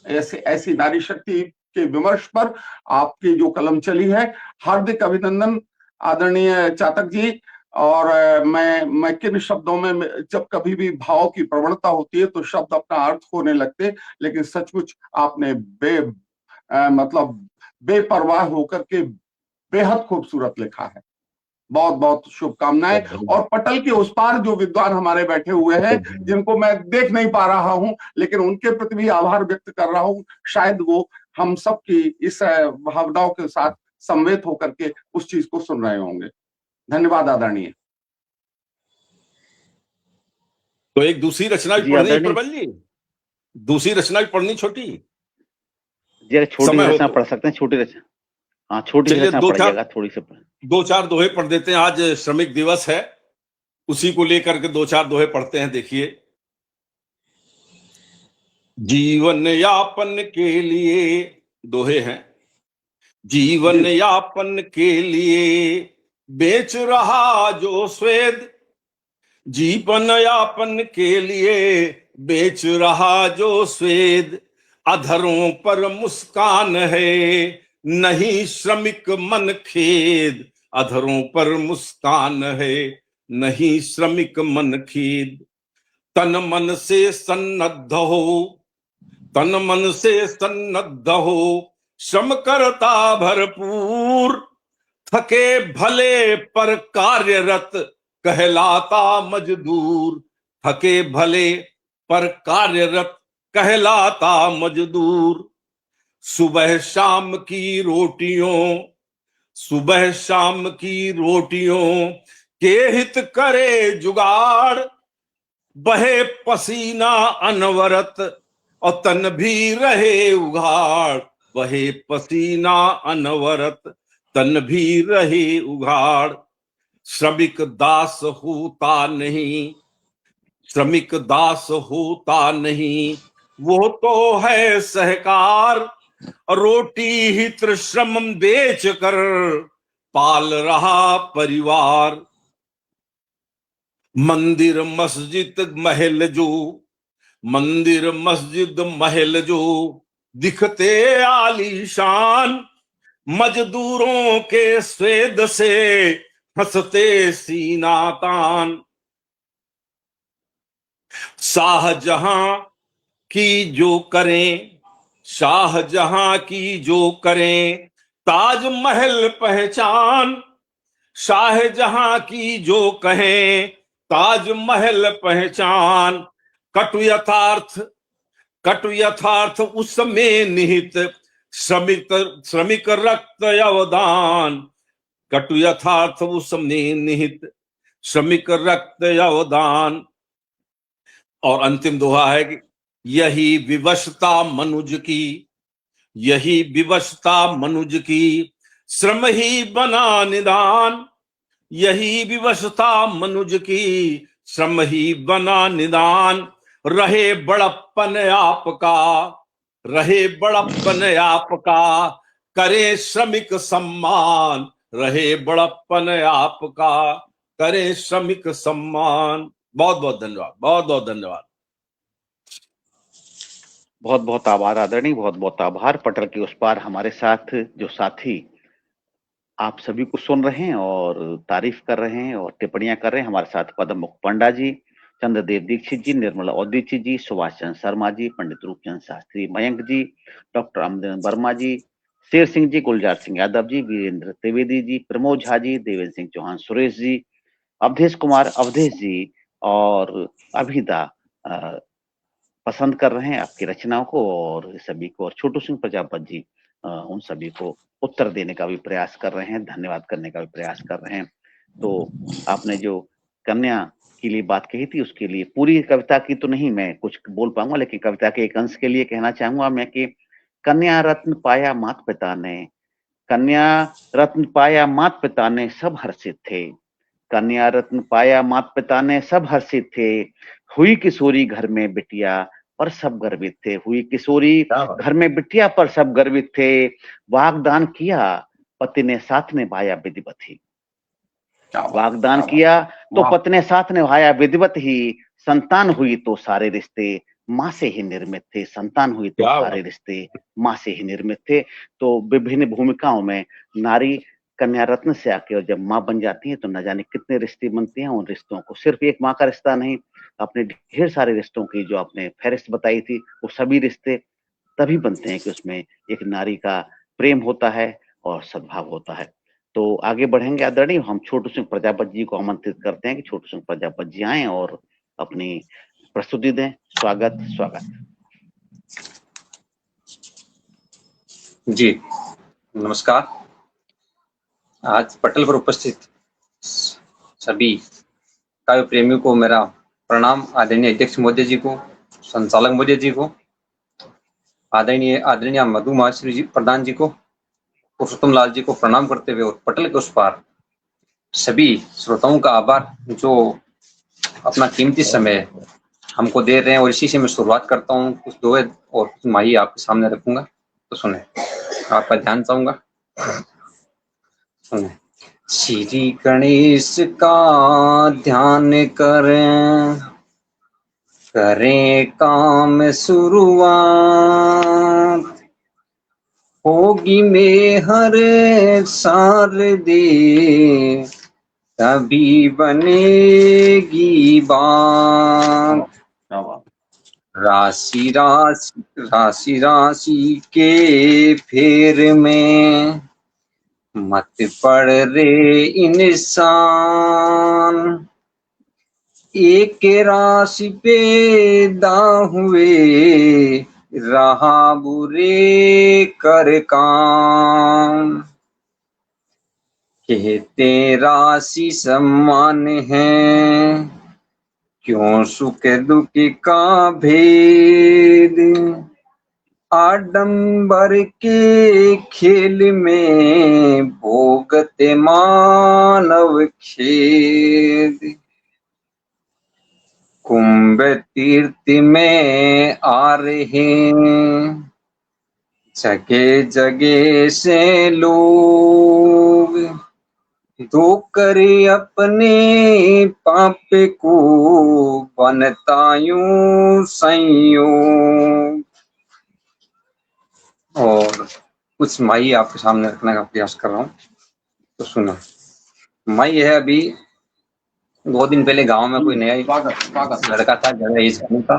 ऐसी नारी शक्ति के विमर्श पर आपकी जो कलम चली है, हार्दिक अभिनंदन आदरणीय चातक जी। और मैं किन शब्दों में, जब कभी भी भाव की प्रवणता होती है तो शब्द अपना अर्थ खोने लगते, लेकिन सचमुच आपने मतलब बेपरवाह होकर के बेहद खूबसूरत लिखा है। बहुत बहुत शुभकामनाएं। और पटल के उस पार जो विद्वान हमारे बैठे हुए हैं, जिनको मैं देख नहीं पा रहा हूं, लेकिन उनके प्रति भी आभार व्यक्त कर रहा हूं। शायद वो हम सबकी इस भावनाओं के साथ संवेद होकर के उस चीज को सुन रहे होंगे। धन्यवाद आदरणीय। तो एक दूसरी रचना भी पढ़नी प्रबल जी, दूसरी रचना भी पढ़नी छोटी जी, छोटी रचना पढ़ सकते हैं, छोटी रचना। हाँ, छोटी रचना पढ़ जाएगा, थोड़ी सी 2-4 दोहे पढ़ देते हैं। आज श्रमिक दिवस है, उसी को लेकर के 2-4 दोहे पढ़ते हैं। देखिए, जीवन यापन के लिए दोहे हैं। जीवन यापन के लिए बेच रहा जो स्वेद, जीवन यापन के लिए बेच रहा जो स्वेद, अधरों पर मुस्कान है, नहीं श्रमिक मन खेद, अधरों पर मुस्कान है, नहीं श्रमिक मन खेद। तन मन से सन्नद्ध हो, तन मन से सन्नद्ध हो, श्रम करता भरपूर, थके भले पर कार्यरत, कहलाता मजदूर, थके भले पर कार्यरत, कहलाता मजदूर। सुबह शाम की रोटियों, सुबह शाम की रोटियों के हित करे जुगाड़, बहे पसीना अनवरत और तन भी रहे उघाड़, बहे पसीना अनवरत तन भी रहे उघाड़। श्रमिक दास होता नहीं, श्रमिक दास होता नहीं, वो तो है सहकार, रोटी हित श्रम बेच कर पाल रहा परिवार। मंदिर मस्जिद महल जो, मंदिर मस्जिद महल जो दिखते आलीशान, मजदूरों के स्वेद से हंसते सीना तान। शाहजहां की जो करें, शाहजहां की जो करें ताजमहल पहचान, शाहजहां की जो कहें ताजमहल पहचान। कटु यथार्थ, कटु यथार्थ उसमें निहित, श्रमिक श्रमिक रक्त अवदान, कटु यथार्थ उसमें निहित, श्रमिक रक्त अवदान। और अंतिम दोहा है कि यही विवशता मनुज की, यही विवशता मनुज की, श्रम ही बना निदान, यही विवशता मनुज की, श्रम ही बना निदान। रहे बड़प्पन आपका, रहे बड़प्पन आपका, करे श्रमिक सम्मान, रहे बड़प्पन आपका, करे श्रमिक सम्मान। बहुत बहुत धन्यवाद, बहुत बहुत धन्यवाद। बहुत बहुत आभार आदरणीय, बहुत बहुत आभार। पटल के उस पार हमारे साथ जो साथी आप सभी को सुन रहे हैं और तारीफ कर रहे हैं और टिप्पणियां कर रहे हैं, हमारे साथ पद्म मुख पंडा जी, चंद्रदेव दीक्षित जी, निर्मला औदीची जी, सुभाष चंद्र शर्मा जी, पंडित रूपचंद शास्त्री मयंक जी, डॉक्टर अमरेंद्र वर्मा जी, शेर सिंह जी, गुलजार सिंह यादव जी, वीरेंद्र त्रिवेदी जी, प्रमोद झा जी, देवेंद्र सिंह चौहान, सुरेश जी, अवधेश कुमार अवधेश जी और अभिदा पसंद कर रहे हैं आपकी रचनाओं को और सभी को, और छोटू सिंह प्रजापति जी उन सभी को उत्तर देने का भी प्रयास कर रहे हैं, धन्यवाद करने का भी प्रयास कर रहे हैं। तो आपने जो कन्या के लिए बात कही थी उसके लिए, पूरी कविता की तो नहीं मैं कुछ बोल पाऊंगा, लेकिन कविता के एक अंश के लिए कहना चाहूंगा मैं कि कन्या रत्न पाया मात पिता ने, कन्या रत्न पाया मात पिता ने सब हर्षित थे, कन्या रत्न पाया मात पिता ने सब हर्षित थे, हुई किशोरी घर में बिटिया पर सब गर्वित थे, हुई किशोरी घर में बिटिया पर सब गर्वित थे, वागदान किया पति ने साथ निभाया विधिवत ही, वागदान किया तो पति ने साथ निभाया विधिवत ही, संतान हुई तो सारे रिश्ते माँ से ही निर्मित थे, संतान हुई तो सारे रिश्ते माँ से ही निर्मित थे। तो विभिन्न भूमिकाओं में नारी कन्या रत्न से आके और जब माँ बन जाती है तो न जाने कितने रिश्ते बनते हैं। उन रिश्तों को सिर्फ एक माँ का रिश्ता नहीं, अपने ढेर सारे रिश्तों की जो आपने फहरिस्त बताई थी, वो सभी रिश्ते तभी बनते हैं कि उसमें एक नारी का प्रेम होता है और सद्भाव होता है। तो आगे बढ़ेंगे आदरणीय, हम छोटू सिंह प्रजापति जी को आमंत्रित करते हैं कि छोटू सिंह प्रजापति जी आए और अपनी प्रस्तुति दें। स्वागत स्वागत जी, नमस्कार। आज पटल पर उपस्थित सभी काव्य प्रेमियों को मेरा प्रणाम। आदरणीय अध्यक्ष महोदय जी को, संचालक महोदय जी को, आदरणीय मधु माश्री जी प्रधान जी को, पुरुषोत्तम लाल जी को प्रणाम करते हुए और पटल के उस पार सभी श्रोताओं का आभार जो अपना कीमती समय हमको दे रहे हैं। और इसी से मैं शुरुआत करता हूँ, कुछ दोहे और कुछ माही आपके सामने रखूंगा, तो सुने, आपका ध्यान चाहूंगा, सुने। श्री गणेश का ध्यान करें, करें काम शुरुआत, होगी में हर सार दे, तभी बनेगी बात। क्या बात। राशि राशि के फेर में मत पड़ रे इंसान, एक राशि पे हुए रहा बुरे कर काम। कहते राशि सम्मान है, क्यों सुख दुख का भेद, आडंबर के खेल में भोगते मानव खेद। कुंभ तीर्थ में आ रहे जगह जगह से लोग, दो करे अपने पाप को बनता यूं संयोग। और कुछ माई आपके सामने रखने का प्रयास कर रहा हूँ, तो सुनो। माई है, अभी 2 दिन पहले गांव में कोई नया लड़का था, जगह एज का,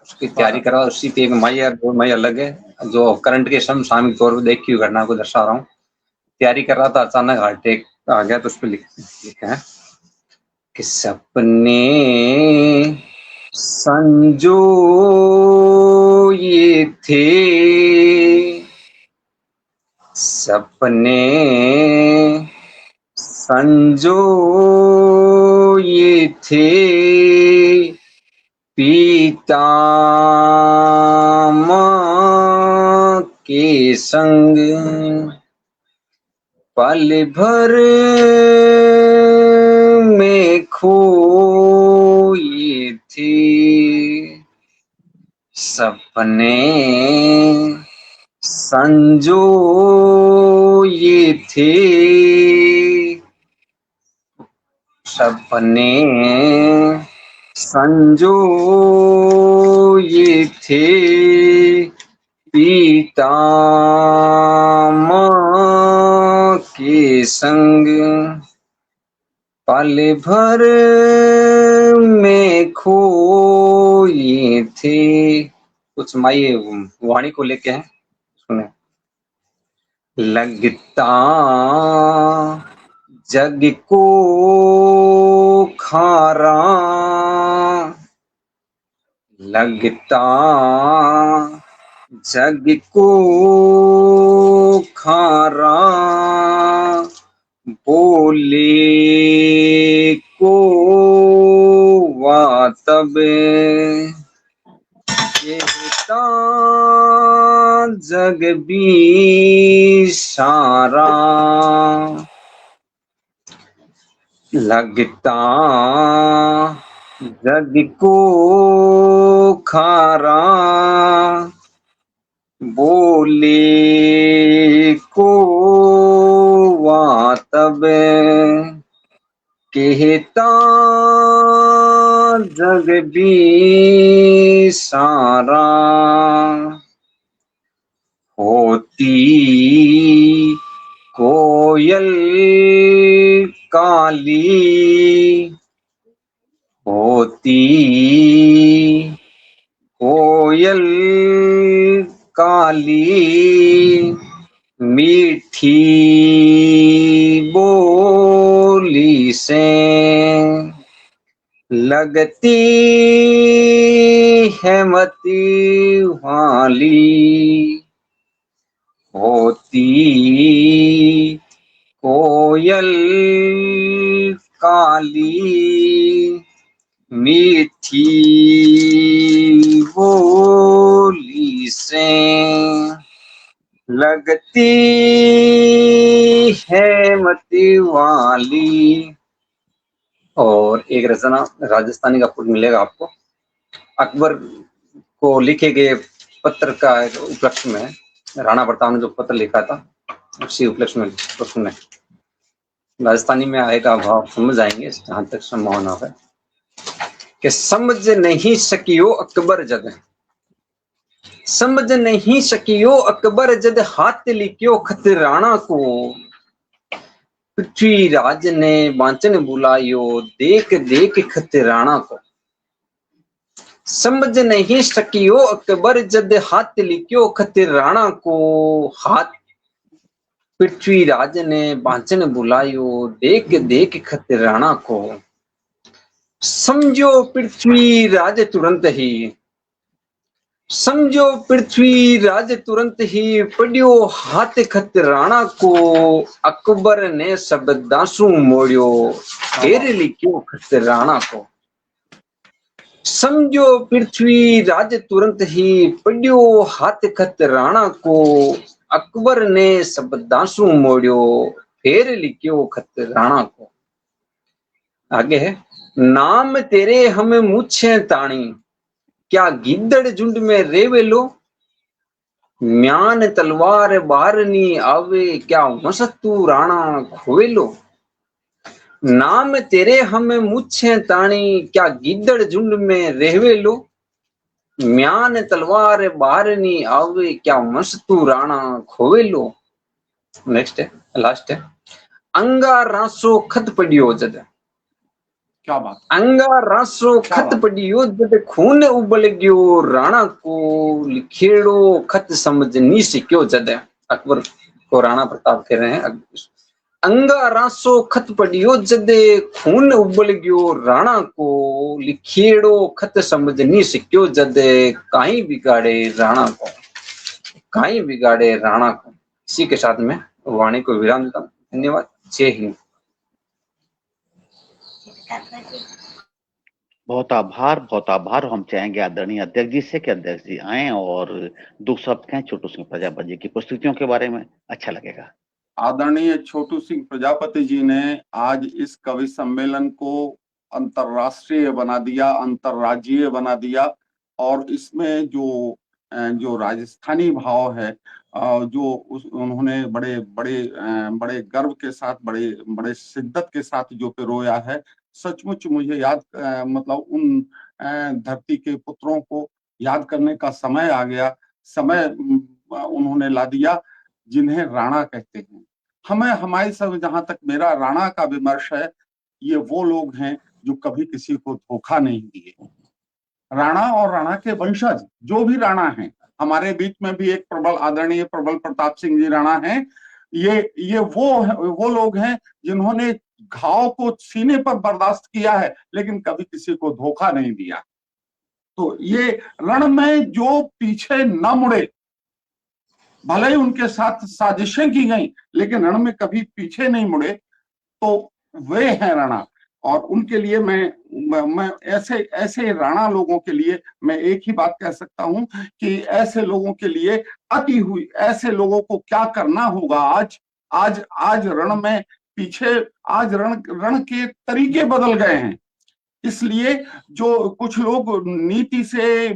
उसकी तैयारी करा। उसी पे एक माई है, 2 माई अलग है, जो करंट के समसामयिक तौर पर देखी हुई घटना को दर्शा रहा हूँ। तैयारी कर रहा था, अचानक हार्ट अटैक आ गया, तो उस पर लिखा है कि सपने संजोए थे, सपने संजोए थे, पिता माँ के संग पल भर में खोए थे। सपने संजोए थे, सपने संजोए थे, पिता माँ के संग पल भर में खोए थे। कुछ माई वाणी को लेके हैं, सुने। लगता जग को खारा, लगता जग को खारा, बोले को वातब, कहता जग भी सारा, लगता जग को खारा, बोले को वातब, कहता जग भी सारा। होती कोयल काली, होती कोयल काली, मीठी बोली से लगती है मती वाली। होती कोयल काली, मीठी बोली से लगती है मती वाली। और एक रचना राजस्थानी का पुट मिलेगा आपको, अकबर को लिखे गए पत्र का उपलक्ष्य में, राणा प्रताप ने जो पत्र लिखा था उसी उपलक्ष्य में, तो सुने। राजस्थानी में आएगा भाव समझ आएंगे जहां तक संभावना है। कि समझ नहीं सकियो अकबर जद, समझ नहीं सकियो अकबर जद हाथ लिखियो खत राणा को, पृथ्वीराज ने बांचन बुलायो देख देख खत राणा को। समझ नहीं सकियो अकबर जद हाथ लिखियो खत राणा को, हाथ पृथ्वीराज ने बांचन बुलायो देख देख खत राणा को। समझो पृथ्वीराज तुरंत ही, समझो पृथ्वीराज तुरंत ही पड़ियो हाथ खत राणा को, अकबर ने सब दासू मोड़ियो फिर लिखियो खत राणा को। समझो पृथ्वीराज तुरंत ही पड़ियो हाथ खत राणा को, अकबर ने सब दासू मोड़ियो फिर लिखियो खत राणा को। आगे है, नाम तेरे हमें मूछे ताणी, क्या गिद्दड़ झुंड में रेवेलो, म्यान तलवार बारनी आवे क्या मसतू राणा खोवेलो। नाम तेरे हमें मूछे ताणी, क्या गिद्दड़ झुंड में रेवेलो, म्यान तलवार बारनी आवे क्या मसतू राणा खोवेलो। नेक्स्ट है, लास्ट है, अंगा रासो खत पड़ियो जद, क्या बात, अंगा रासो खत पड़ियो जद खून उबल गयो राणा को, लिखेड़ो खत समझ नहीं सिक्यो जद। अकबर को राणा प्रताप कह रहे हैं। अंगा रासो खत पड़ियो जद खून उबल गयो राणा को, लिखेड़ो खत समझ नहीं सिक्यो जद, काई बिगाड़े राणा को, काई बिगाड़े राणा को। इसी के साथ में वाणी को विराम देता हूँ। धन्यवाद। जय हिंद। बहुत आभार। हम चाहेंगे आदरणीय अध्यक्ष जी से कि अध्यक्ष जी आए और 2 शब्द कहें छोटू सिंह प्रजापति की पुस्तकों के बारे में, अच्छा लगेगा। आदरणीय छोटू सिंह प्रजापति जी ने आज इस कवि सम्मेलन को अंतरराष्ट्रीय बना दिया, अंतरराज्यीय बना दिया, और इसमें जो राजस्थानी भाव है, जो उन्होंने बड़े गर्व के साथ, बड़े शिद्दत के साथ जो पिरोया है, सचमुच मुझे याद, मतलब उन धरती के पुत्रों को याद करने का समय आ गया, समय उन्होंने ला दिया जिन्हें राणा कहते हैं। हमारे सब, जहां तक मेरा राणा का विमर्श है, ये वो लोग हैं जो कभी किसी को धोखा नहीं दिए। राणा और राणा के वंशज जो भी राणा हैं, हमारे बीच में भी एक आदरणीय प्रबल प्रताप सिंह जी राणा हैं, ये वो लोग हैं जिन्होंने घाव को सीने पर बर्दाश्त किया है, लेकिन कभी किसी को धोखा नहीं दिया। तो ये रण में जो पीछे न मुड़े, भले ही उनके साथ साजिशें की गई, लेकिन रण में कभी पीछे नहीं मुड़े, तो वे हैं राणा। और उनके लिए मैं ऐसे राणा लोगों के लिए मैं एक ही बात कह सकता हूं कि ऐसे लोगों के लिए ऐसे लोगों को क्या करना होगा। आज रण में पीछे, आज रण के तरीके बदल गए हैं। इसलिए जो कुछ लोग नीति से,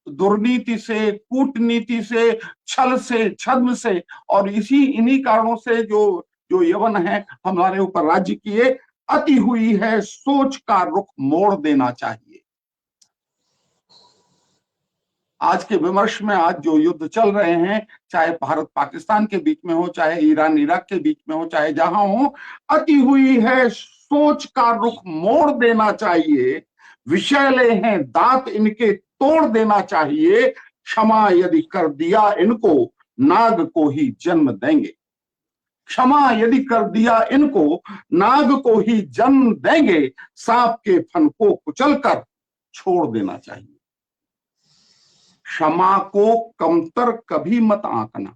दुर्नीति से, कूटनीति से, छल से, छद्म से और इन्हीं कारणों से जो यवन है हमारे ऊपर राज्य किए, अति हुई है, सोच का रुख मोड़ देना चाहिए। आज के विमर्श में आज जो युद्ध चल रहे हैं, चाहे भारत पाकिस्तान के बीच में हो, चाहे ईरान इराक के बीच में हो, चाहे जहां हो, अति हुई है, सोच का रुख मोड़ देना चाहिए। विषैले हैं दांत इनके, तोड़ देना चाहिए। क्षमा यदि कर दिया इनको, नाग को ही जन्म देंगे। क्षमा यदि कर दिया इनको, नाग को ही जन्म देंगे। सांप के फन को कुचलकर छोड़ देना चाहिए। क्षमा को कमतर कभी मत आंकना।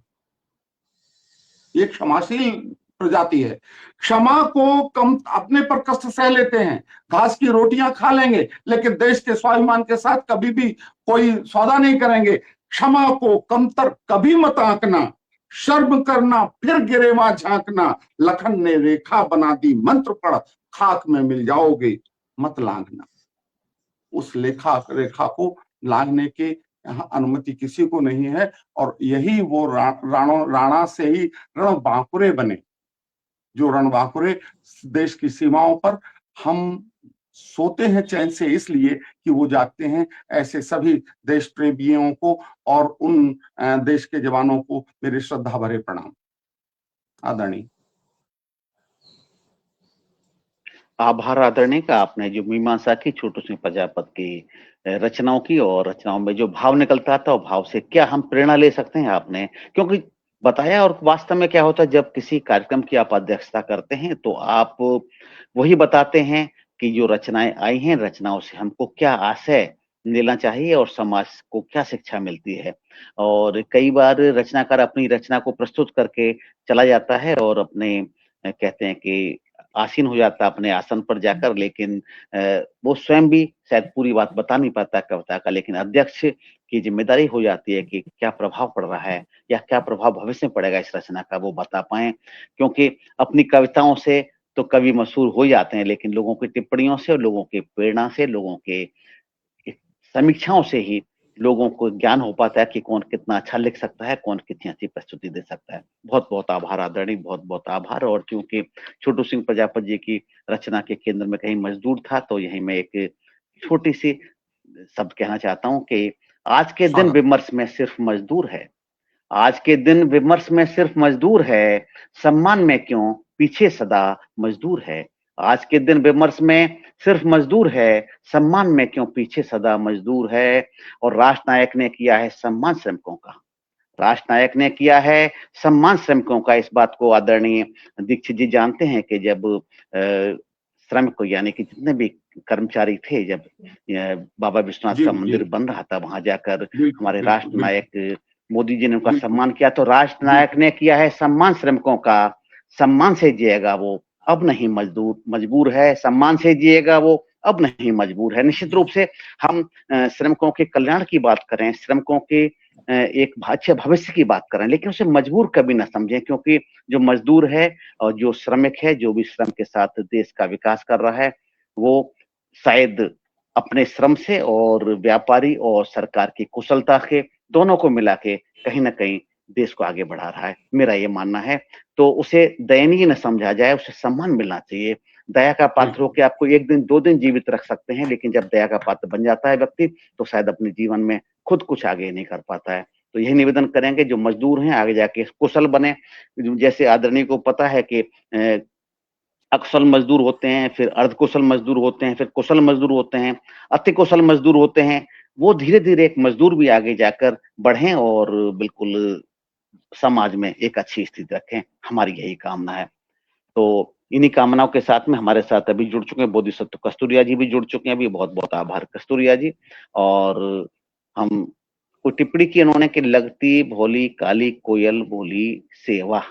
ये क्षमाशील प्रजाति है। क्षमा को कम, अपने पर कष्ट सह लेते हैं, घास की रोटियां खा लेंगे, लेकिन देश के स्वाभिमान के साथ कभी भी कोई सौदा नहीं करेंगे। क्षमा को कमतर कभी मत आंकना, शर्म करना फिर गिरेवा झांकना। लखन ने रेखा बना दी मंत्र पढ़, खाक में मिल जाओगे मत लांघना। उस रेखा को लांघने के यहाँ अनुमति किसी को नहीं है। और यही वो राणा से ही रणबांकुरे बने, जो रणबांकुरे देश की सीमाओं पर हम सोते हैं चैन से इसलिए कि वो जागते हैं। ऐसे सभी देश प्रेमियों को और उन देश के जवानों को मेरे श्रद्धा भरे प्रणाम। आदरणीय। आभार आदरणीय का आपने जो मीमांसा की छोटू सिंह प्रजापत की रचनाओं की, और रचनाओं में जो भाव निकलता था, और भाव से क्या हम प्रेरणा ले सकते हैं आपने क्योंकि बताया। और वास्तव में क्या होता है, जब किसी कार्यक्रम की आप अध्यक्षता करते हैं तो आप वही बताते हैं कि जो रचनाएं आई हैं, रचनाओं से हमको क्या आशय लेना चाहिए और समाज को क्या शिक्षा मिलती है। और कई बार रचनाकार अपनी रचना को प्रस्तुत करके चला जाता है और अपने कहते हैं कि आसीन हो जाता है अपने आसन पर जाकर, लेकिन वो स्वयं भी शायद पूरी बात बता नहीं पाता कविता का, लेकिन अध्यक्ष की जिम्मेदारी हो जाती है कि क्या प्रभाव पड़ रहा है या क्या प्रभाव भविष्य में पड़ेगा इस रचना का, वो बता पाए। क्योंकि अपनी कविताओं से तो कवि मशहूर हो जाते हैं, लेकिन लोगों की टिप्पणियों से और लोगों की प्रेरणा से, लोगों के समीक्षाओं से ही लोगों को ज्ञान हो पाता है कि कौन कितना अच्छा लिख सकता है, कौन कितनी अच्छी प्रस्तुति दे सकता है। बहुत बहुत आभार आदरणीय, बहुत बहुत आभार। और क्योंकि छोटू सिंह प्रजापत जी की रचना के केंद्र में कहीं मजदूर था, तो यही मैं एक छोटी सी शब्द कहना चाहता हूँ कि आज के दिन विमर्श में सिर्फ मजदूर है, आज के दिन विमर्श में सिर्फ मजदूर है, सम्मान में क्यों पीछे सदा मजदूर है। आज के दिन विमर्श में सिर्फ मजदूर है, सम्मान में क्यों पीछे सदा मजदूर है। और राष्ट्र नायक ने किया है सम्मान श्रमिकों का, राष्ट्र नायक ने किया है सम्मान श्रमिकों का। इस बात को आदरणीय दीक्षित जी जानते हैं कि जब श्रमिक यानी कि जितने भी कर्मचारी थे, जब बाबा विश्वनाथ का मंदिर बन रहा था, वहां जाकर हमारे राष्ट्र नायक मोदी जी ने उनका सम्मान किया। तो राष्ट्र नायक ने किया है सम्मान श्रमिकों का, सम्मान से जिएगा वो अब नहीं मजबूर है, सम्मान से जिएगा वो अब नहीं मजबूर है। निश्चित रूप से हम श्रमिकों के कल्याण की बात करें, श्रमिकों के एक अच्छे भविष्य की बात करें, लेकिन उसे मजबूर कभी ना समझें, क्योंकि जो मजदूर है और जो श्रमिक है, जो भी श्रम के साथ देश का विकास कर रहा है, वो शायद अपने श्रम से और व्यापारी और सरकार की कुशलता के दोनों को मिला के कहीं ना कहीं देश को आगे बढ़ा रहा है, मेरा ये मानना है। तो उसे दयनीय न समझा जाए, उसे सम्मान मिलना चाहिए। दया का पात्र होकर आपको एक दिन 2 दिन जीवित रख सकते हैं, लेकिन जब दया का पात्र बन जाता है व्यक्ति, तो शायद अपने जीवन में खुद कुछ आगे नहीं कर पाता है। तो यही निवेदन करेंगे, जो मजदूर हैं आगे जाके कुशल बने। जैसे आदरणीय को पता है कि अकुशल मजदूर होते हैं, फिर अर्धकुशल मजदूर होते हैं, फिर कुशल मजदूर होते हैं, अति कुशल मजदूर होते हैं। वो धीरे धीरे एक मजदूर भी आगे जाकर बढ़े और बिल्कुल समाज में एक अच्छी स्थिति रखें, हमारी यही कामना है। तो इन्हीं कामनाओं के साथ में हमारे साथ अभी जुड़ चुके हैं बोधिसत्व कस्तूरिया जी भी जुड़ चुके हैं अभी, बहुत बहुत आभार कस्तूरिया जी। और हम कोई टिप्पणी की उन्होंने कि लगती भोली काली कोयल बोली सेवा,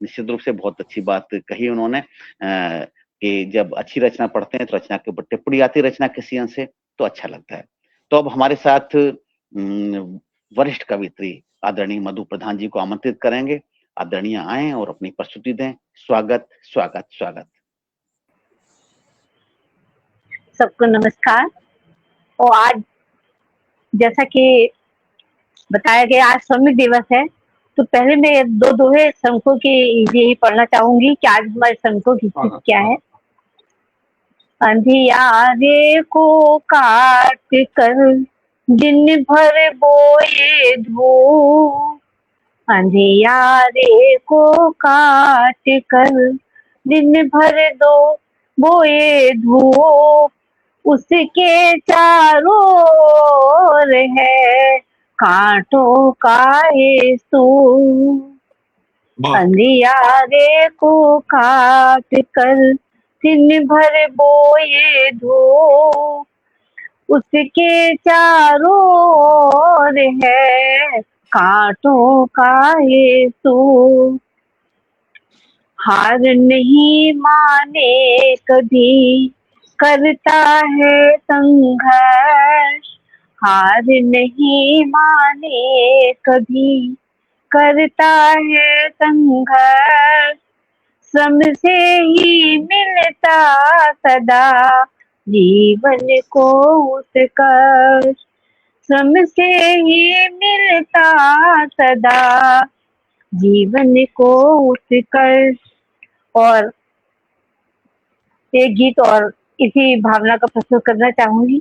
निश्चित रूप से बहुत अच्छी बात कही उन्होंने कि जब अच्छी रचना पढ़ते हैं तो रचना के ऊपर टिप्पणी आती है रचना किसी अंश से, तो अच्छा लगता है। तो अब हमारे साथ वरिष्ठ कवित्री आदरणीय मधु प्रधान जी को आमंत्रित करेंगे। आदरणीय आए और अपनी प्रस्तुति दें। स्वागत स्वागत स्वागत। सबको नमस्कार। और आज जैसा कि बताया गया आज श्रमिक दिवस है, तो पहले मैं 2 दोहे श्रमिकों की यही पढ़ना चाहूंगी कि आज हमारे श्रमिकों की स्थिति क्या है। अंधियारे को काट कर दिन भर बोए धूप, अंधियारे को काट कर दिन भर बोए धूप, उसके चारों ओर है कांटों का ये स्तूप, अंधियारे को काट कर दिन भर बोए धूप, उसके चारों ओर है कांटों का ये स्तूप, हार नहीं माने कभी करता है संघर्ष, हार नहीं माने कभी करता है संघर्ष, श्रम से ही मिलता सदा जीवन को उत्कर्ष, श्रम से ही मिलता सदा जीवन को उत्कर्ष। और एक गीत और इसी भावना का प्रस्तुत करना चाहूंगी,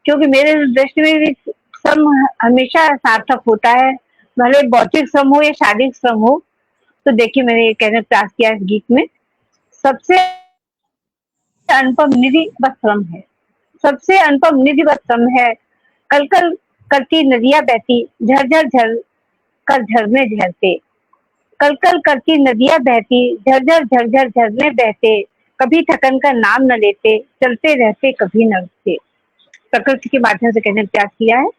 क्योंकि मेरे दृष्टि में भी श्रम हमेशा सार्थक होता है, भले भौतिक श्रम हो या शारीरिक श्रम हो। तो देखिए, मैंने ये कहने का प्रयास किया इस गीत में, सबसे अनुपम निधि बस श्रम है, सबसे अनुपम निधि बस श्रम है। कल कल करती नदियां बहती, झरझर झर कर झरने झरते, कल कल करती नदियां बहती, झरझर झरझर झरने बहते, कभी थकन का नाम न लेते, चलते रहते कभी न रुकते। प्रकृति के माध्यम से कहने का प्रयास किया है।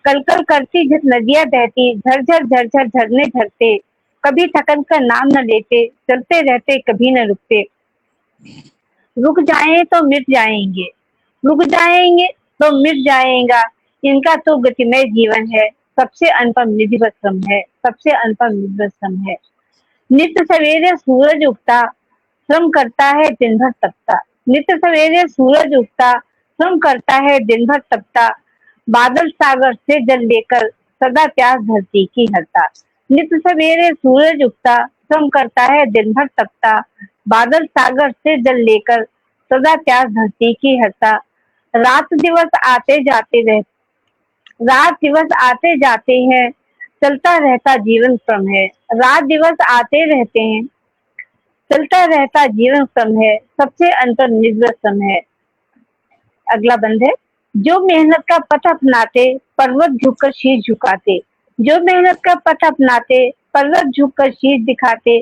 कल कल करती नदियां बहती, झरझर झरझर झरने झरते, कभी थकन का नाम न लेते, चलते रहते कभी न रुकते। रुक जाएं तो मिट जाएंगे, रुक जाएंगे तो मिट जाएगा, इनका तो गतिमय जीवन है, सबसे अनुपम निधि बस श्रम है, सबसे अनुपम निधि बस श्रम है। नित्य सवेरे सूरज उगता, श्रम करता है दिन भर तपता, नित्य सवेरे सूरज उगता, श्रम करता है दिन भर तपता, बादल सागर से जल लेकर सदा प्यास धरती की हरता। नित्य सवेरे सूरज उगता, श्रम करता है दिन भर तपता, बादल सागर से जल लेकर सदा प्यास धरती की हरता। रात दिवस आते जाते रह रात दिवस आते जाते हैं, चलता रहता जीवन श्रम है, रात दिवस आते रहते हैं, चलता रहता जीवन श्रम है, सबसे अंतर्निर्भर श्रम है। अगला बंद है, जो मेहनत का पथ अपनाते, पर्वत झुककर शीश झुकाते, जो मेहनत का पथ अपनाते, पर्वत झुककर शीश दिखाते,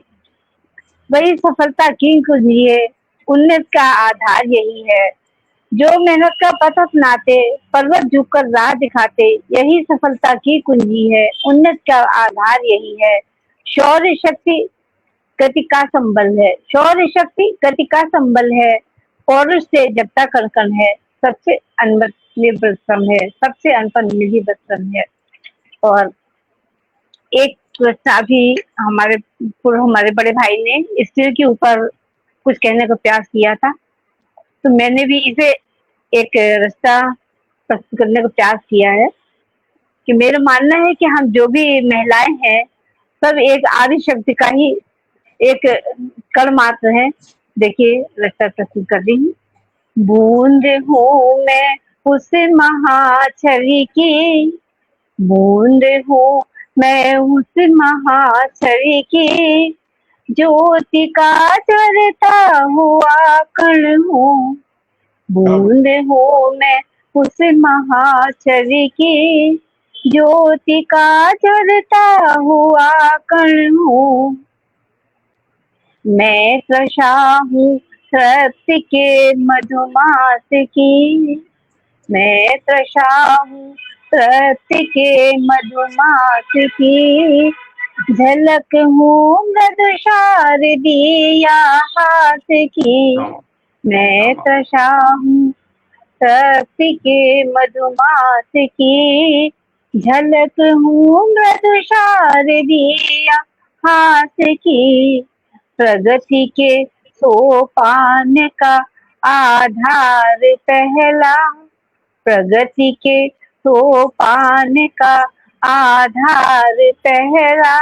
वही सफलता की कुंजी है, उन्नति का आधार यही है। जो मेहनत का पथ अपनाते, पर्वत झुककर राह दिखाते, यही सफलता की कुंजी है, उन्नति का आधार यही है। शौर्य शक्ति गति का संबल है, शौर्य शक्ति गति का संबल है, पौरुष से जपता कणकण है, सबसे निर्भर श्रम है, सबसे अनपनिधि श्रम है। और एक प्रश्न भी हमारे बड़े भाई ने स्त्री के ऊपर कुछ कहने का प्रयास किया था, तो मैंने भी इसे एक रास्ता प्रस्तुत करने का प्रयास किया है कि मेरा मानना है कि हम जो भी महिलाएं हैं सब एक आदि शक्ति का ही एक कण मात्र है। देखिए, रास्ता प्रस्तुत कर रही हूँ। बूंद हूँ मैं उस महाछरी की, बूंद हूँ मैं उस महाछरी की, ज्योति का जलता हुआ कण हूँ, बूंद हूँ मैं उस महाछरी की, ज्योति का जलता हुआ कण हूँ। मैं त्रषा हूँ तृप्ति के मधुमास की, मैं त्रषा हूँ तृप्ति के मधुमास की, झलक हूँ मृदु शारदीया हाथ की, मैं त्रषा हूँ तृप्ति के मधुमास की, झलक हूँ मृदु शारदीया हाथ की। प्रगति के सोपान का आधार पहला, प्रगति के सोपान का आधार पहला,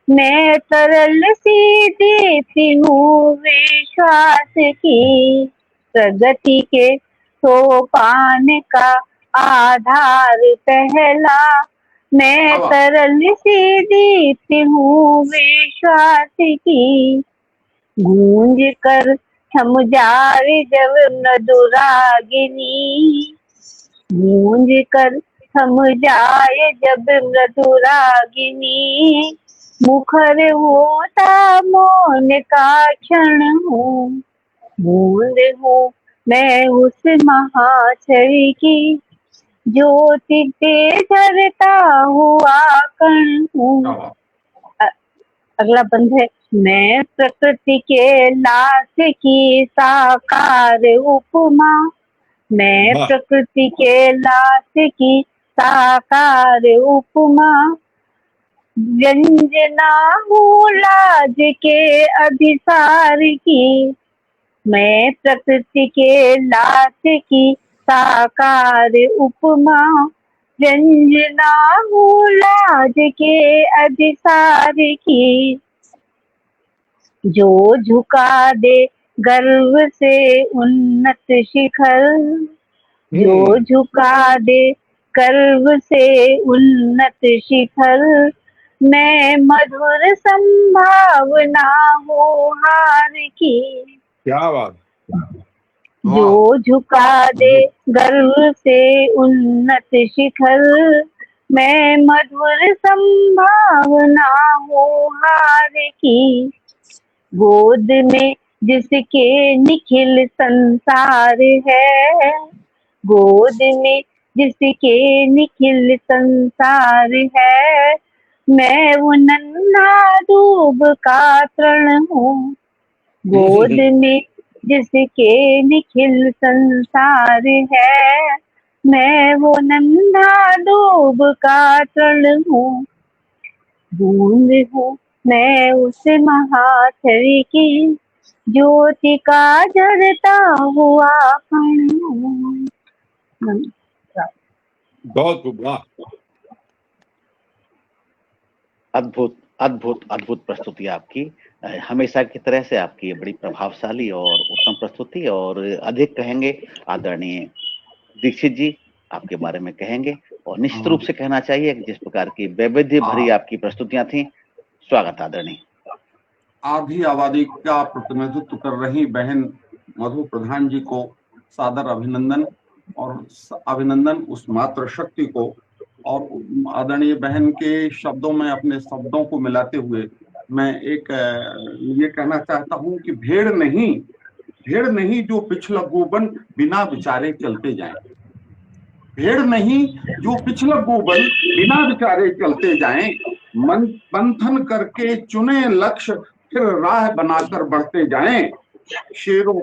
मैं तरल सी देती हूँ विश्वास की, प्रगति के सोपान का आधार पहला, मैं तरल सी देती हूँ विश्वास की। गूंज कर थम जाए जब मृदुरागिनी, गूंज कर थम जाए जब मृदुरागिनी, मुखर होता मौन का क्षण हूँ, बूंद हूँ मैं उस महाछरी की, ज्योति पे झरता हुआ कण हूँ। अगला बंद है, मैं प्रकृति के लाश की साकार उपमा, मैं प्रकृति के लाश की साकार उपमा, व्यंजना हूँ लाज के अभिसार की, मैं प्रकृति के लाश की साकार उपमा, व्यंजना हूँ लाज के अभिसार की। जो झुका दे गर्व से उन्नत शिखर, जो झुका दे गर्व से उन्नत शिखर, मैं मधुर संभावना हो हार की। क्या बात। जो झुका दे गर्व से उन्नत शिखर, मैं मधुर संभावना हो हार की। गोद में जिसके निखिल संसार है, गोद में जिसके निखिल संसार है, मैं वो नन्हा दूब का तृण हूँ। गोद में जिसके निखिल संसार है, मैं वो नन्हा दूब का तृण हूँ। बूंद हूँ मैं उस महाथरी की, ज्योति का जड़ता हुआ कण हूँ। बहुत खूब, वाह। अद्भुत अद्भुत अद्भुत प्रस्तुति आपकी। हमेशा की तरह से आपकी बड़ी प्रभावशाली और उत्तम प्रस्तुति। और अधिक कहेंगे आदरणीय दीक्षित जी, आपके बारे में कहेंगे। और निश्चित रूप से कहना चाहिए कि जिस प्रकार की वैविध्य भरी आपकी प्रस्तुतियां थी, स्वागत आदरणीय। आधी आबादी का प्रतिनिधित्व कर रही बहन मधु प्रधान जी को सादर अभिनंदन, और अभिनंदन उस मातृ शक्ति को। और आदरणीय बहन के शब्दों में अपने शब्दों को मिलाते हुए मैं एक ये कहना चाहता हूं कि भेड़ नहीं जो पिछला गोबन बिना विचारे चलते जाएं। भेड़ नहीं जो पिछला गोबन बिना विचारे चलते जाएं, मंथन करके चुने लक्ष्य फिर राह बनाकर बढ़ते जाएं। शेरों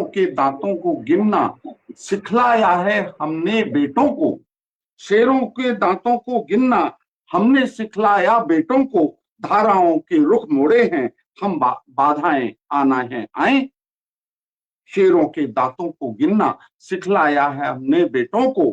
के दांतों को गिनना सिखलाया है हमने बेटों को। शेरों के दांतों को गिनना हमने सिखलाया बेटों को। धाराओं के रुख मोड़े हैं हम, बाधाएं आना है आए। शेरों के दांतों को गिनना सिखलाया है हमने बेटों को।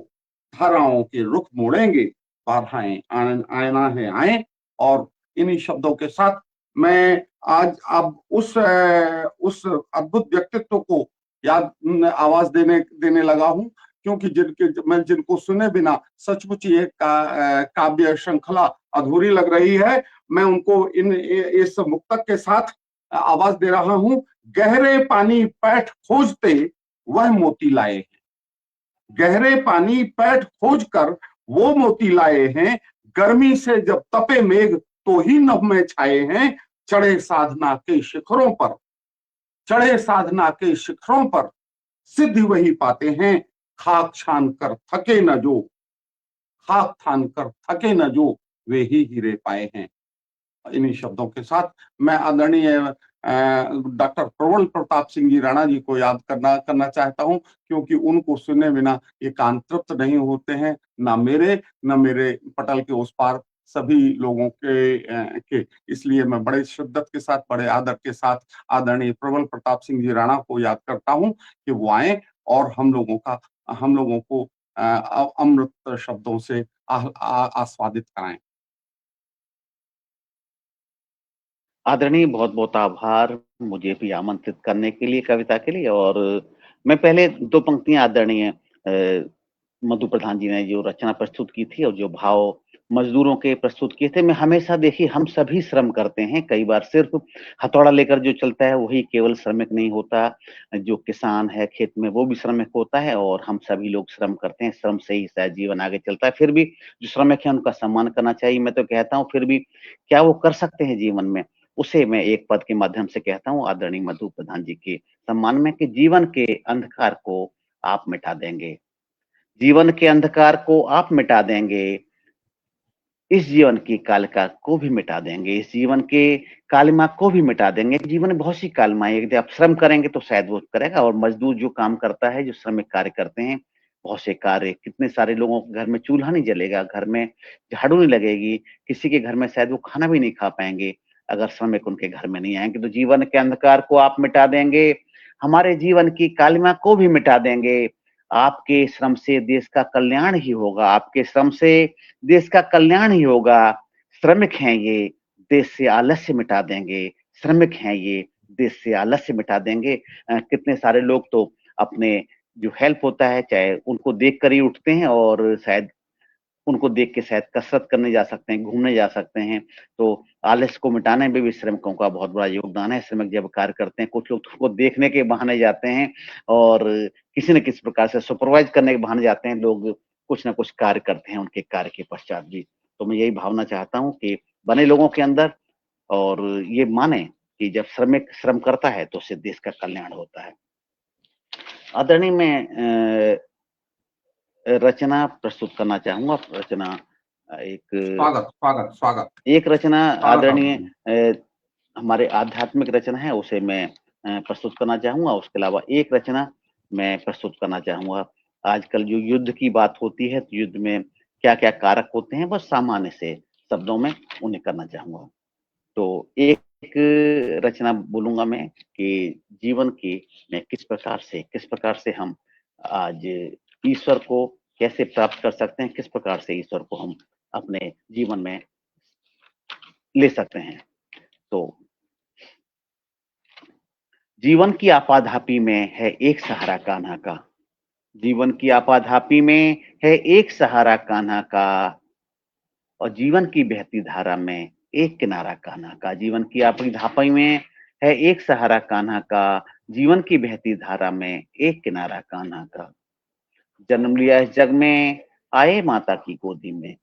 धाराओं के रुख मोड़ेंगे, बाधाएं आना है आए। और इन्हीं शब्दों के साथ मैं आज अब उस अद्भुत व्यक्तित्व को आवाज देने लगा हूं, क्योंकि जिनको सुने बिना सचमुच ये काव्य श्रृंखला अधूरी लग रही है। मैं उनको इस मुक्तक के साथ आवाज दे रहा हूं। गहरे पानी पैठ खोजते वह मोती लाए हैं। गहरे पानी पैठ खोज कर वो मोती लाए हैं। गर्मी से जब तपे मेघ तो ही नभ में छाए हैं। चढ़े साधना के शिखरों पर, चढ़े साधना के शिखरों पर सिद्धि वही पाते हैं। खाक छान कर थके न जो, खाक छान कर थके न जो, वे ही हीरे पाए हैं। इन्हीं शब्दों के साथ मैं आदरणीय डॉक्टर प्रबल प्रताप सिंह जी राणा जी को याद करना चाहता हूं, क्योंकि उनको सुने बिना ये कान तृप्त नहीं होते हैं, ना मेरे पटल के उस पार सभी लोगों के। इसलिए मैं बड़े शिद्दत के साथ, बड़े आदर के साथ आदरणीय प्रबल प्रताप सिंह जी राणा को याद करता हूं कि वो आए और हम लोगों को अमृत शब्दों से आस्वादित कराएं। आदरणीय, बहुत बहुत आभार मुझे भी आमंत्रित करने के लिए, कविता के लिए। और मैं पहले दो पंक्तियां आदरणीय मधु प्रधान जी ने जो रचना प्रस्तुत की थी और जो भाव मजदूरों के प्रस्तुत किए थे, मैं हमेशा देखिए हम सभी श्रम करते हैं। कई बार सिर्फ हथौड़ा लेकर जो चलता है वही केवल श्रमिक नहीं होता, जो किसान है खेत में वो भी श्रमिक होता है। और हम सभी लोग श्रम करते हैं, श्रम से ही शायद जीवन आगे चलता है। फिर भी जो श्रमिक है उनका सम्मान करना चाहिए। मैं तो कहता हूँ फिर भी क्या वो कर सकते हैं जीवन में, उसे मैं एक पद के माध्यम से कहता हूँ आदरणीय मधु प्रधान जी के सम्मान में, कि जीवन के अंधकार को आप मिटा देंगे, जीवन के अंधकार को आप मिटा देंगे, इस जीवन की कालिका को भी मिटा देंगे, इस जीवन के कालिमा को भी मिटा देंगे। जीवन में बहुत सी कालिमाएं, यदि आप श्रम करेंगे तो शायद वो करेगा। और मजदूर जो काम करता है, जो श्रमिक कार्य करते हैं, बहुत से कार्य, कितने सारे लोगों के घर में चूल्हा नहीं जलेगा, घर में झाड़ू नहीं लगेगी, किसी के घर में शायद वो खाना भी नहीं खा पाएंगे अगर श्रमिक उनके घर में नहीं आएंगे। तो जीवन के अंधकार को आप मिटा देंगे, हमारे जीवन की कालिमा को भी मिटा देंगे। आपके श्रम से देश का कल्याण ही होगा, आपके श्रम से देश का कल्याण ही होगा। श्रमिक हैं ये, देश से आलस्य मिटा देंगे, श्रमिक हैं ये, देश से आलस्य मिटा देंगे। कितने सारे लोग तो अपने जो हेल्प होता है चाहे उनको देख कर ही उठते हैं और शायद उनको देख के शायद कसरत करने जा सकते हैं, घूमने जा सकते हैं। तो आलस्य को मिटाने में भी श्रमिकों का बहुत बड़ा योगदान है। श्रमिक जब कार्य करते हैं, कुछ लोग तो उनको देखने के बहाने जाते हैं और किसी न किसी प्रकार से सुपरवाइज करने के बहाने जाते हैं। लोग कुछ न कुछ कार्य करते हैं उनके कार्य के पश्चात भी। तो मैं यही भावना चाहता हूँ कि बने लोगों के अंदर और ये माने कि जब श्रमिक श्रम करता है तो उससे देश का कल्याण होता है। आदरणीय मैं रचना प्रस्तुत करना चाहूंगा। रचना एक स्वागत स्वागत स्वागत एक रचना आदरणीय स्वागत हमारे आध्यात्मिक रचना है, उसे मैं प्रस्तुत करना चाहूंगा। उसके अलावा एक रचना मैं प्रस्तुत करना चाहूंगा। आजकल जो युद्ध की बात होती है तो युद्ध में क्या क्या कारक होते हैं बस सामान्य से शब्दों में उन्हें करना चाहूंगा। तो एक रचना बोलूंगा मैं कि जीवन की में किस प्रकार से हम आज ईश्वर को कैसे प्राप्त कर सकते हैं, किस प्रकार से ईश्वर को हम अपने जीवन में ले सकते हैं। तो जीवन की आपाधापी में है एक सहारा कान्हा का, जीवन की आपाधापी में है एक सहारा कान्हा का, और जीवन की बहती धारा में एक किनारा कान्हा का। जीवन की आपाधापी में है एक सहारा कान्हा का, जीवन की बहती धारा में एक किनारा कान्हा का। जन्म लिया इस जग में आए माता की गोदी में,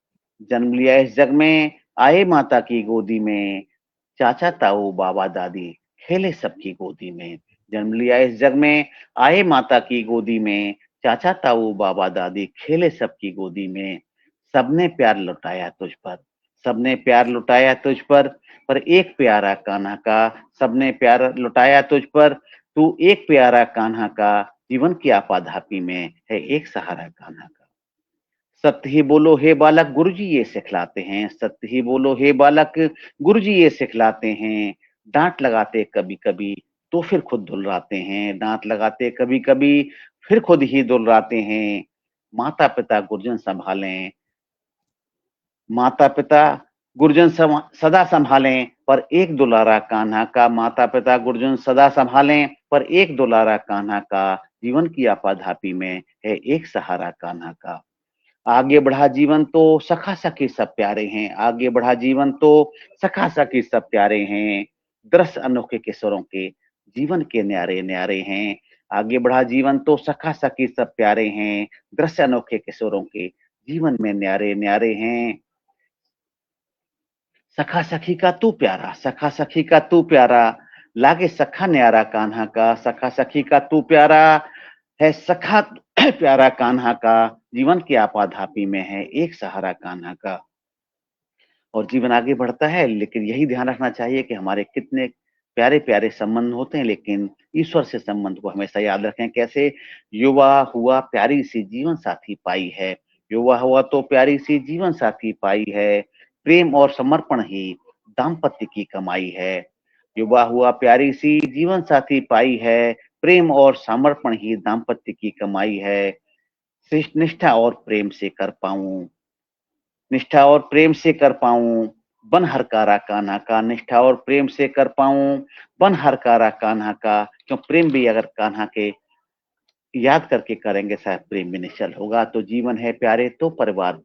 जन्म लिया इस जग में आए माता की गोदी में, चाचा ताऊ बाबा दादी खेले सबकी गोदी में। जन्म लिया इस जग में आए माता की गोदी में, चाचा ताऊ बाबा दादी खेले सबकी गोदी में। सबने प्यार लुटाया तुझ पर, सबने प्यार लुटाया तुझ पर एक प्यारा कान्हा का। सबने प्यार लुटाया तुझ पर, तू एक प्यारा कान्हा का। जीवन की आपाधापी में है एक सहारा कान्हा का। सत्य ही बोलो हे बालक गुरुजी ये सिखलाते हैं, सत्य ही बोलो हे बालक गुरुजी ये सिखलाते हैं। डांट लगाते कभी कभी तो फिर खुद धुलराते हैं, डांट लगाते कभी कभी फिर खुद ही धुलराते हैं। माता पिता गुरुजन संभालें, माता पिता गुरुजन सदा संभालें पर एक दुलारा कान्हा का। माता पिता गुरुजन सदा संभालें पर एक दुलारा कान्हा का। जीवन की आपाधापी में है एक सहारा कान्हा का। आगे बढ़ा जीवन तो सखा सखी सब प्यारे हैं, आगे बढ़ा जीवन तो सखा सखी सब प्यारे हैं। दृश्य अनोखे किशोरों के जीवन के न्यारे न्यारे हैं। आगे बढ़ा जीवन तो सखा सखी सब प्यारे हैं, दृश्य अनोखे किशोरों के जीवन में न्यारे न्यारे हैं। सखा सखी का तू प्यारा, सखा सखी का तू प्यारा, लागे सखा न्यारा कान्हा का। सखा सखी का तू प्यारा है सखा प्यारा कान्हा का। जीवन की आपाधापी में है एक सहारा कान्हा का। और जीवन आगे बढ़ता है लेकिन यही ध्यान रखना चाहिए कि हमारे कितने प्यारे प्यारे संबंध होते हैं, लेकिन ईश्वर से संबंध को हमेशा याद रखें। कैसे? युवा हुआ प्यारी सी जीवन साथी पाई है, युवा हुआ तो प्यारी सी जीवन साथी पाई है। प्रेम और समर्पण ही दाम्पत्य की कमाई है। युवा हुआ प्यारी सी जीवन साथी पाई है, प्रेम और समर्पण ही दाम्पत्य की कमाई है। श्रेष्ठ निष्ठा और प्रेम से कर पाऊं, निष्ठा और प्रेम से कर पाऊं बन हरकारा कान्हा का। निष्ठा और प्रेम से कर पाऊं बन हरकारा कान्हा का। क्यों? प्रेम भी अगर कान्हा के याद करके करेंगे शायद प्रेम भी निश्चल होगा। तो जीवन है प्यारे तो परिवार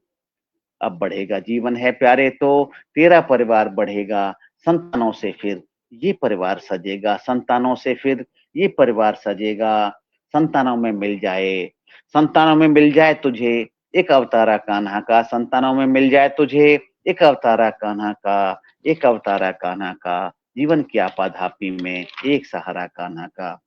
अब बढ़ेगा, जीवन है प्यारे तो तेरा परिवार बढ़ेगा। संतानों से फिर ये परिवार सजेगा, संतानों से फिर ये परिवार सजेगा। संतानों में मिल जाए, संतानों में मिल जाए तुझे एक अवतारा कान्हा का। संतानों में मिल जाए तुझे एक अवतारा कान्हा का, एक अवतारा कान्हा का। जीवन की आपाधापी में एक सहारा कान्हा का।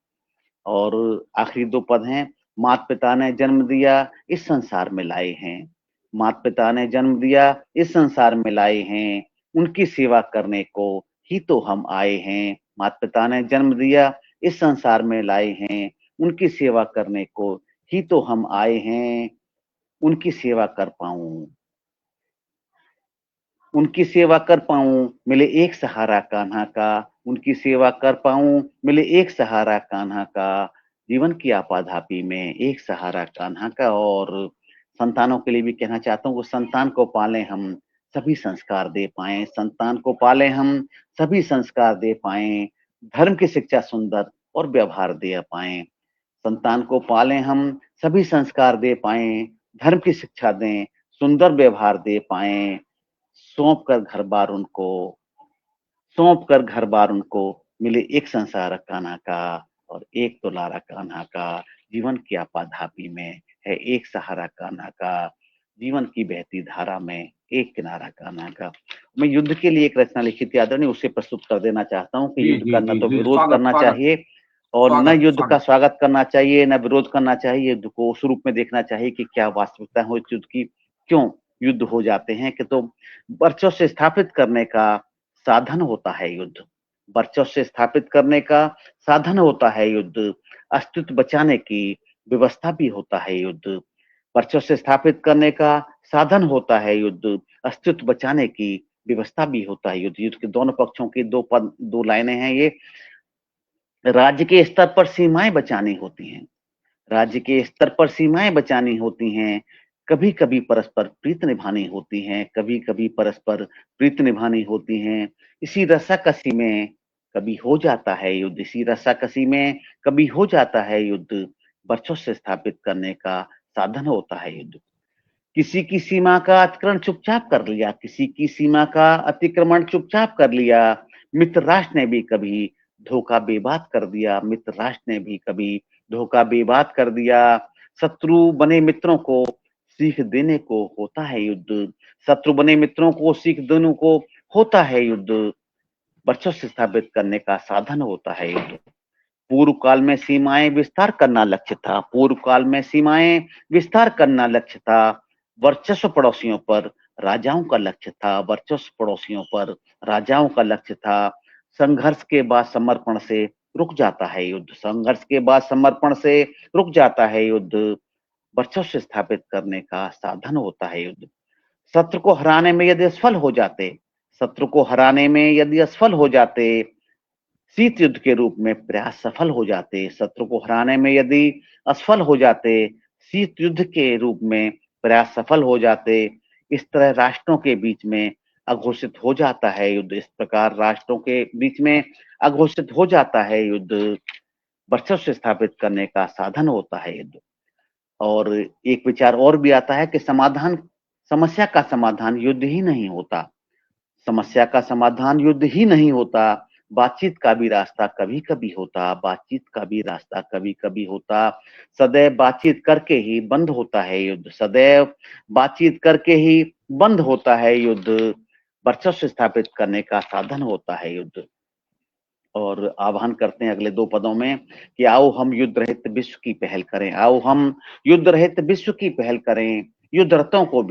और आखिरी दो पद हैं। माता पिता ने जन्म दिया इस संसार में लाए हैं, माता पिता ने जन्म दिया इस संसार में लाए हैं। उनकी सेवा करने को ही तो हम आए हैं। माता पिता ने जन्म दिया इस संसार में लाए हैं, उनकी सेवा करने को ही तो हम आए हैं। उनकी सेवा कर पाऊं, उनकी सेवा कर पाऊं मिले एक सहारा कान्हा का। उनकी सेवा कर पाऊं मिले एक सहारा कान्हा का। जीवन की आपाधापी में एक सहारा कान्हा का। और संतानों के लिए भी कहना चाहता हूँ कि संतान को पालें हम सभी संस्कार दे पाएं, संतान को पालें हम सभी संस्कार दे पाएं। धर्म की शिक्षा सुंदर और व्यवहार दे पाए। संतान को पालें हम, सभी संस्कार दे पाए, धर्म की शिक्षा दें, सुंदर व्यवहार दे पाए। सौंप कर घर बार उनको मिले एक संसार कान्हा का और एक दुलारा कान्हा का। जीवन की आपाधापी में है एक सहारा कान्हा का, जीवन की बहती धारा में एक किनारा कान्हा का। मैं युद्ध के लिए एक रचना लिखी थी आदरणीय, उसे प्रस्तुत कर देना चाहता हूँ कि जी युद्ध जी का न जी तो जी, विरोध स्वागत करना स्वागत चाहिए और न स्वागत युद्ध का स्वागत। स्वागत करना चाहिए, न विरोध करना चाहिए। युद्ध को उस रूप में देखना चाहिए कि क्या वास्तविकता हो इस युद्ध की, क्यों युद्ध हो जाते हैं। कि तो वर्चस्व से स्थापित करने का साधन होता है युद्ध, वर्चस्व से स्थापित करने का साधन होता है युद्ध, अस्तित्व बचाने की व्यवस्था भी होता है युद्ध। वर्चस्व से स्थापित करने का साधन होता है युद्ध, अस्तित्व बचाने की व्यवस्था भी होता है युद्ध। युद्ध के दोनों पक्षों की दो लाइनें हैं ये। राज्य के स्तर पर सीमाएं बचानी होती हैं, राज्य के स्तर पर सीमाएं बचानी होती हैं। कभी कभी परस्पर प्रीत निभानी होती हैं, कभी कभी परस्पर प्रीत निभानी होती हैं। इसी रस्साकसी में कभी हो जाता है युद्ध, इसी रस्साकसी में कभी हो जाता है युद्ध। वर्चस्व से स्थापित करने का साधन होता है युद्ध। किसी की सीमा का अतिक्रमण चुपचाप कर लिया, किसी की सीमा का अतिक्रमण चुपचाप कर लिया। मित्र राष्ट्र ने भी कभी धोखा बेबात कर दिया, मित्र राष्ट्र ने भी कभी धोखा बेबात कर दिया। शत्रु बने मित्रों को सीख देने को होता है युद्ध, शत्रु बने मित्रों को सीख देने को होता है युद्ध। वर्चस्व से स्थापित करने का साधन होता है युद्ध। पूर्व काल में सीमाएं विस्तार करना लक्ष्य था, पूर्व काल में सीमाएं विस्तार करना लक्ष्य था। वर्चस्व पड़ोसियों पर राजाओं का लक्ष्य था, वर्चस्व पड़ोसियों पर राजाओं का लक्ष्य था। संघर्ष के बाद समर्पण से रुक जाता है युद्ध, संघर्ष के बाद समर्पण से रुक जाता है युद्ध। वर्चस्व से स्थापित करने का साधन होता है युद्ध। शत्रु को हराने में यदि असफल हो जाते, शत्रु को हराने में यदि असफल हो जाते, शीत युद्ध के रूप में प्रयास सफल हो जाते। शत्रु को हराने में यदि असफल हो जाते, शीत युद्ध के रूप में प्रयास सफल हो जाते। इस तरह राष्ट्रों के बीच में अघोषित हो जाता है युद्ध, इस प्रकार राष्ट्रों के बीच में अघोषित हो जाता है युद्ध। वर्चस्व से स्थापित करने का साधन होता है युद्ध। और एक विचार और भी आता है कि समस्या का समाधान युद्ध ही नहीं होता, समस्या का समाधान युद्ध ही नहीं होता। बातचीत का भी रास्ता कभी कभी होता, बातचीत का भी रास्ता कभी कभी होता। सदैव बातचीत करके ही बंद होता है युद्ध, सदैव बातचीत करके ही बंद होता है युद्ध। वर्चस्व स्थापित करने का साधन होता है युद्ध। और आह्वान करते हैं अगले दो पदों में कि आओ हम युद्ध रहित विश्व की पहल करें, आओ हम युद्ध रहित विश्व की पहल करें। युद्धरतों को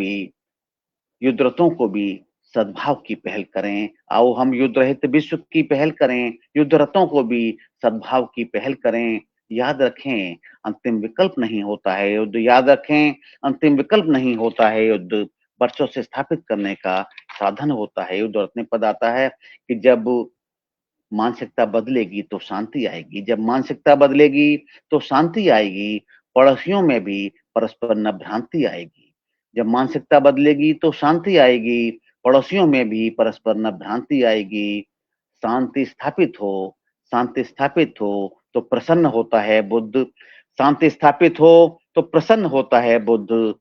भी सद्भाव की पहल करें। आओ हम युद्ध रहित विश्व की पहल करें, युद्धरतों को भी सद्भाव की पहल करें। याद रखें अंतिम विकल्प नहीं होता है युद्ध, याद रखें अंतिम विकल्प नहीं होता है युद्ध। वर्चस्व से स्थापित करने का साधन होता है युद्ध। और अपने पद आता है कि जब मानसिकता बदलेगी तो शांति आएगी, जब मानसिकता बदलेगी तो शांति आएगी। पड़ोसियों में भी परस्पर न भ्रांति आएगी, जब मानसिकता बदलेगी तो शांति आएगी, पड़ोसियों में भी परस्पर न भ्रांति आएगी। शांति स्थापित हो, शांति स्थापित हो तो प्रसन्न होता है बुद्ध, शांति स्थापित हो तो प्रसन्न होता है बुद्ध,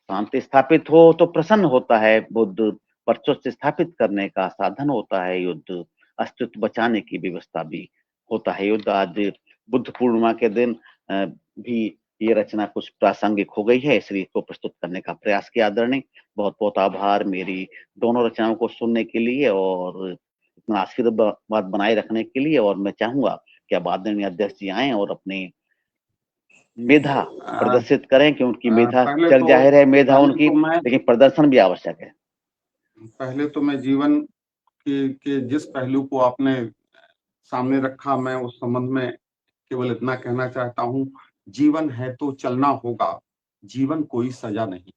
शांति स्थापित हो तो प्रसन्न होता है बुद्ध। वर्चस्व से स्थापित करने का साधन होता है युद्ध, अस्तित्व बचाने की व्यवस्था भी होता है युद्ध। आज बुद्ध पूर्णिमा के दिन भी ये रचना कुछ प्रासंगिक हो गई है, इसलिए इसको प्रस्तुत करने का प्रयास किया आदरणीय। बहुत बहुत आभार मेरी दोनों रचनाओं को सुनने के लिए और इतना आशीर्वाद बनाए रखने के लिए। और मैं चाहूंगा कि अब आदरणीय अध्यक्ष जी आए और अपनी मेधा प्रदर्शित करें, कि उनकी मेधा जग जाहिर है, मेधा उनकी, लेकिन प्रदर्शन भी आवश्यक है। पहले तो मैं जीवन के जिस पहलू को आपने सामने रखा, मैं उस संबंध में केवल इतना कहना चाहता हूं, जीवन है तो चलना होगा, जीवन कोई सजा नहीं।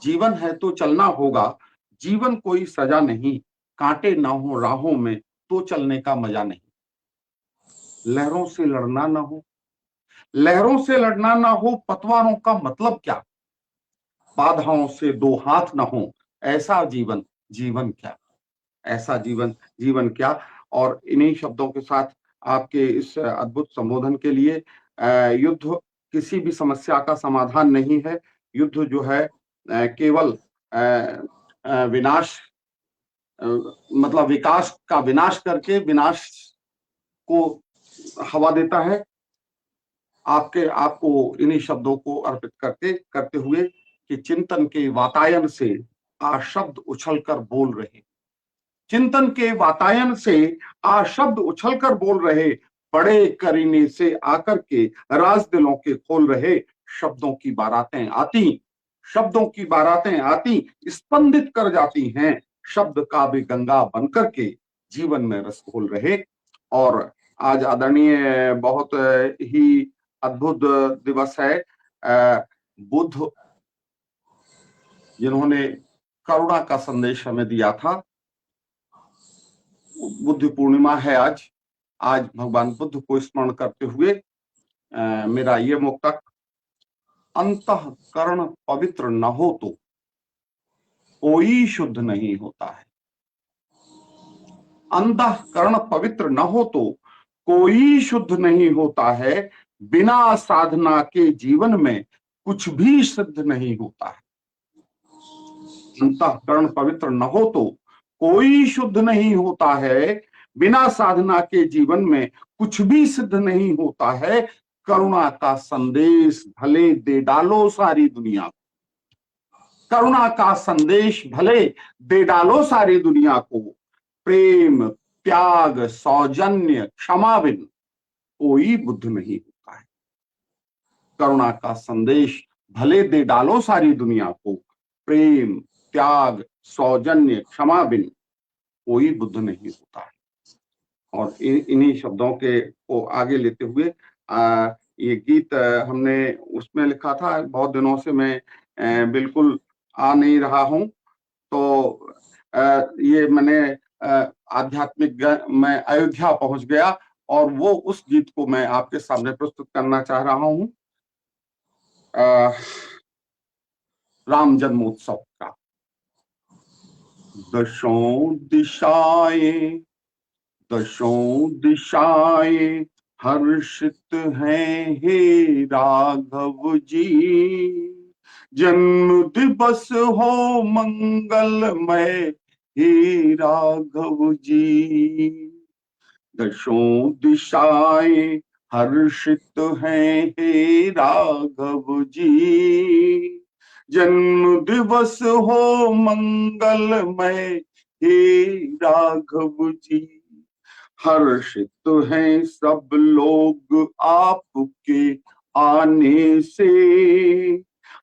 जीवन है तो चलना होगा, जीवन कोई सजा नहीं। कांटे ना हो राहों में तो चलने का मजा नहीं। लहरों से लड़ना ना हो, लहरों से लड़ना ना हो, पतवारों का मतलब क्या। बाधाओं से दो हाथ ना हो, ऐसा जीवन जीवन क्या। ऐसा जीवन क्या। और इन्हीं शब्दों के साथ आपके इस अद्भुत संबोधन के लिए, युद्ध किसी भी समस्या का समाधान नहीं है। युद्ध जो है केवल विनाश, मतलब विकास का विनाश करके विनाश को हवा देता है। आपको इन्हीं शब्दों को अर्पित करते हुए कि चिंतन के वातायन से आज शब्द उछलकर बोल रहे, चिंतन के वातायन से आज शब्द उछलकर बोल रहे, बड़े करीने से आकर के राज दिलों के खोल रहे। शब्दों की बारातें आती, शब्दों की बारातें आती, स्पंदित कर जाती हैं, शब्द काव्य गंगा बनकर के जीवन में रस घोल रहे। और आज आदरणीय बहुत ही अद्भुत दिवस है, बुद्ध जिन्होंने करुणा का संदेश हमें दिया था। बुद्ध पूर्णिमा है आज भगवान बुद्ध को स्मरण करते हुए मेरा ये मुक्तक, अंतःकरण पवित्र न हो तो कोई शुद्ध नहीं होता है। अंतःकरण पवित्र न हो तो कोई शुद्ध नहीं होता है, बिना साधना के जीवन में कुछ भी सिद्ध नहीं होता है। अंतःकरण पवित्र न हो तो कोई शुद्ध नहीं होता है, बिना साधना के जीवन में कुछ भी सिद्ध नहीं होता है। करुणा का संदेश भले दे डालो सारी दुनिया को, करुणा का संदेश भले दे डालो सारी दुनिया को, प्रेम त्याग सौजन्य क्षमा बिन कोई बुद्ध नहीं होता है। करुणा का संदेश भले दे डालो सारी दुनिया को, प्रेम त्याग सौजन्य क्षमा बिन कोई बुद्ध नहीं होता है। और इन्हीं शब्दों को आगे लेते हुए ये गीत हमने उसमें लिखा था। बहुत दिनों से मैं बिल्कुल आ नहीं रहा हूं, तो ये मैंने आध्यात्मिक मैं अयोध्या पहुंच गया और वो उस गीत को मैं आपके सामने प्रस्तुत करना चाह रहा हूं, राम जन्मोत्सव का। दशों दिशाएं हर्षित हैं हे राघव जी, जन्म दिवस हो मंगलमय हे राघव जी। दशों दिशाएं हर्षित हैं हे राघव जी, जन्म दिवस हो मंगलमय हे राघव जी। हर्षित हैं सब लोग आपके आने से,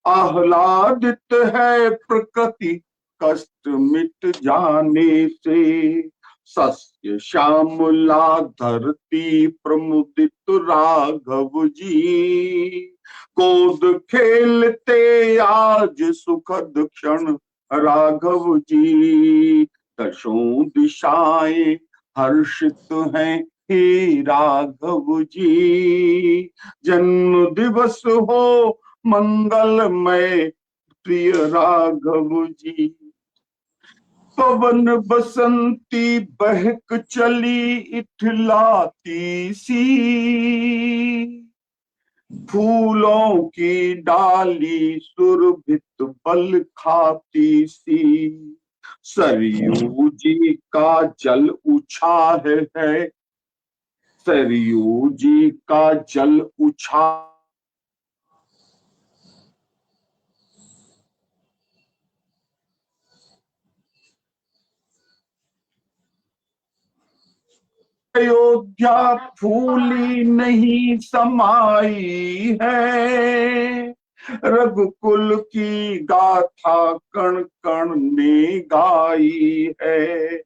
आह्लादित है प्रकृति कष्ट मिट जाने से। सस्य श्यामला धरती प्रमुदित राघव जी, गोद खेलते आज सुखद क्षण राघव जी। दशों दिशाएं हर्षित हैं हे राघव जी, जन्म दिवस हो मंगलमय प्रिय राघव जी। पवन बसंती बहक चली इठलाती सी, फूलों की डाली सुरभित बल खाती सी। सरयू जी का जल उछाल है, सरयू जी का जल उछाल अयोध्या फूली नहीं समाई है, रघुकुल की गाथा कण कण ने गाई है।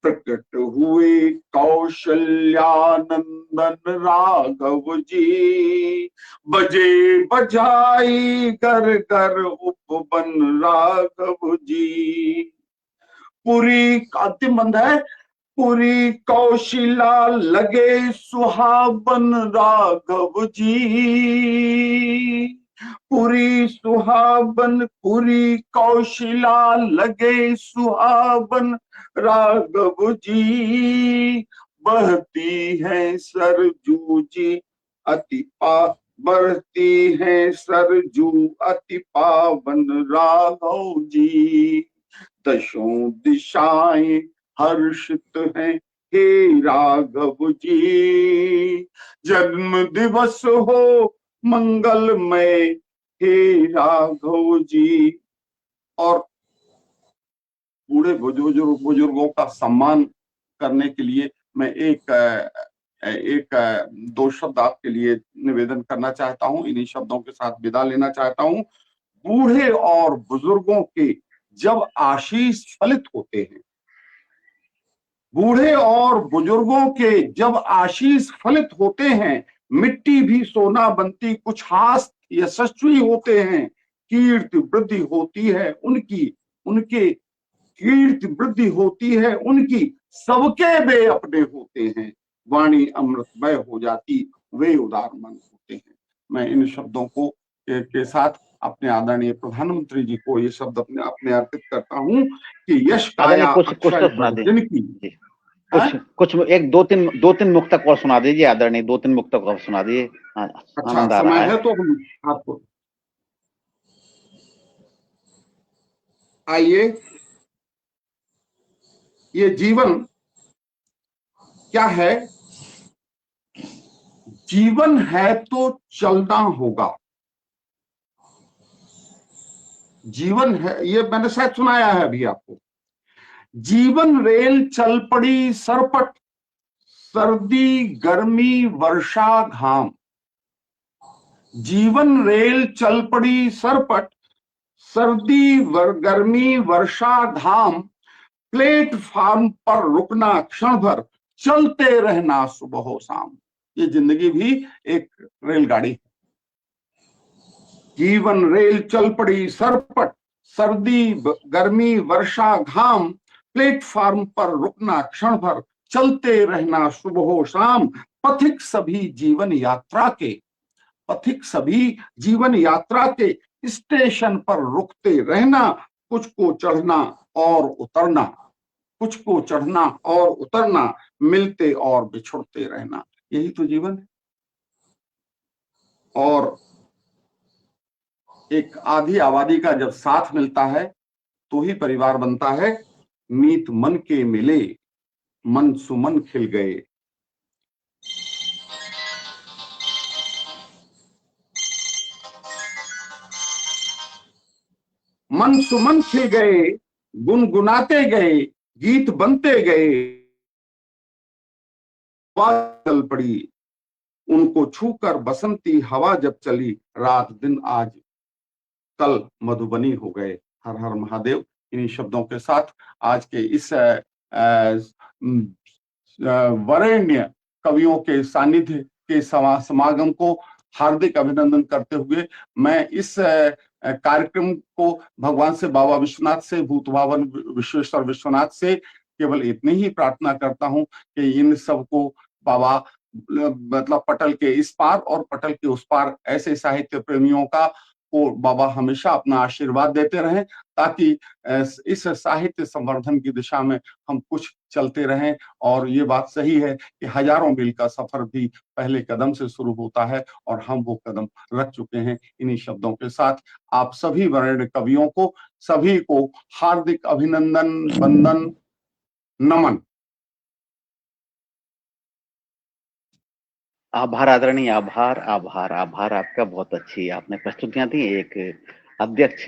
प्रकट हुए कौशल्यानंदन राघव जी, बजे बजाई घर घर उपवन राघव जी। पूरी कातिमंद है, पूरी कौशिला लगे सुहावन राघव जी, पूरी सुहावन पूरी कौशिला लगे सुहावन राघव जी, बहती है सरजू जी अति बढ़ती है सरजू अति पावन राघव जी। दशों दिशाएं हर्षित हैं हे राघव जी, जन्म दिवस हो मंगलमय हे राघव जी। और बूढ़े बुजुर्गों का सम्मान करने के लिए मैं एक दो शब्द आपके लिए निवेदन करना चाहता हूं, इन्हीं शब्दों के साथ विदा लेना चाहता हूं। बूढ़े और बुजुर्गों के जब आशीष फलित होते हैं, बूढ़े और बुजुर्गों के जब आशीष फलित होते हैं, मिट्टी भी सोना बनती, कुछ हास यशस्वी होते हैं, कीर्ति वृद्धि होती है उनकी, उनके कीर्ति वृद्धि होती है उनकी, सबके वे अपने होते हैं, वाणी अमृतमय हो जाती, वे उदार मन होते हैं। मैं इन शब्दों को के साथ अपने आदरणीय प्रधानमंत्री जी को ये शब्द अपने अर्पित करता हूँ कि यश काया कुछ तो अक्षय सुना दे जिनकी। कुछ एक दो तीन मुक्तक और सुना दीजिए आदरणीय, 2-3 मुक्तक और सुना दीजिए। अच्छा समय है तो हम आपको आइए। ये जीवन क्या है? जीवन है तो चलना होगा। जीवन है, ये मैंने शायद सुनाया है अभी आपको। जीवन रेल चल पड़ी सरपट, सर्दी गर्मी वर्षा घाम। जीवन रेल चल पड़ी सरपट, सर्दी गर्मी वर्षा घाम। प्लेटफॉर्म पर रुकना क्षण भर, चलते रहना सुबह हो शाम। ये जिंदगी भी एक रेलगाड़ी है। जीवन रेल चल पड़ी सरपट, सर्दी गर्मी वर्षा घाम। प्लेटफॉर्म पर रुकना क्षण भर, चलते रहना सुबह हो शाम। पथिक सभी जीवन यात्रा के, पथिक सभी जीवन यात्रा के, स्टेशन पर रुकते रहना। कुछ को चढ़ना और उतरना, कुछ को चढ़ना और उतरना, मिलते और बिछुड़ते रहना, यही तो जीवन है। और एक आधी आबादी का जब साथ मिलता है तो ही परिवार बनता है। मीत मन के मिले, मन सुमन खिल गए। मन सुमन खिल गए, गुनगुनाते गए, गीत बनते गए। चल पड़ी उनको छूकर बसंती हवा जब चली, रात दिन आज कल मधुबनी हो गए। हर हर महादेव। इन्हीं शब्दों के साथ आज के इस वरेण्य कवियों के सानिध्य के समागम को हार्दिक अभिनंदन करते हुए मैं इस कार्यक्रम को भगवान से, बाबा विश्वनाथ से, भूत भावन विश्वेश्वर विश्वनाथ से केवल इतनी ही प्रार्थना करता हूं कि इन सबको बाबा मतलब पटल के इस पार और पटल के उस पार ऐसे साहित्य प्रेमियों का को बाबा हमेशा अपना आशीर्वाद देते रहें, ताकि इस साहित्य संवर्धन की दिशा में हम कुछ चलते रहें। और ये बात सही है कि हजारों मील का सफर भी पहले कदम से शुरू होता है और हम वो कदम रख चुके हैं। इन्हीं शब्दों के साथ आप सभी वरेण्य कवियों को, सभी को हार्दिक अभिनंदन, वंदन, नमन। आभार आदरणीय, आभार आभार आभार आपका। बहुत अच्छी आपने प्रस्तुतियां दी। एक अध्यक्ष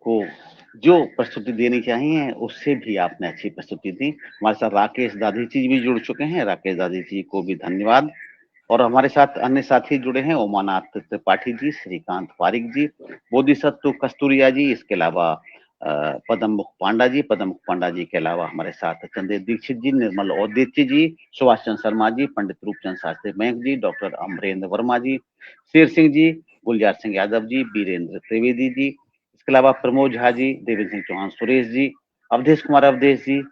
को जो प्रस्तुति देनी चाहिए उससे भी आपने अच्छी प्रस्तुति दी। हमारे साथ राकेश दादी जी भी जुड़ चुके हैं, राकेश दादी जी को भी धन्यवाद। और हमारे साथ अन्य साथी जुड़े हैं, ओमानाथ त्रिपाठी जी, श्रीकांत पारिक जी, बोधिसत्व कस्तूरिया जी, इसके अलावा पदम मुख पांडा जी, पदम मुख पांडा जी के अलावा हमारे साथ चंदेर दीक्षित जी, निर्मल औदित्य जी, सुभाष चंद्र शर्मा जी, पंडित रूपचंद शास्त्री बैंक जी, डॉक्टर अमरेंद्र वर्मा जी, शेर सिंह जी, गुलजार सिंह यादव जी, वीरेंद्र त्रिवेदी जी, इसके अलावा प्रमोद झा जी, देवेंद्र सिंह चौहान, सुरेश जी, अवधेश कुमार अवधेश जी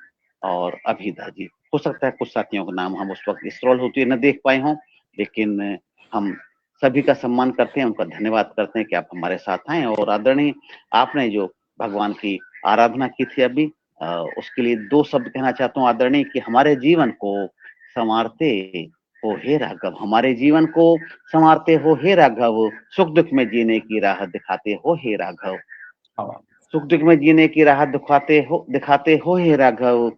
और अभिदा जी। हो सकता है कुछ साथियों का नाम हम उस वक्त स्क्रॉल होते हुए न देख पाए हों, लेकिन हम सभी का सम्मान करते हैं, उनका धन्यवाद करते हैं कि आप हमारे साथ आए। और आदरणीय, आपने जो भगवान की आराधना की थी अभी, उसके लिए 2 शब्द कहना चाहता हूँ आदरणीय, कि हमारे जीवन को संवारते हो हे राघव, हमारे जीवन को संवारते हो हे राघव, सुख दुख में जीने की राह दिखाते हो हे राघव, सुख दुख में जीने की राह दिखाते हो हे राघव।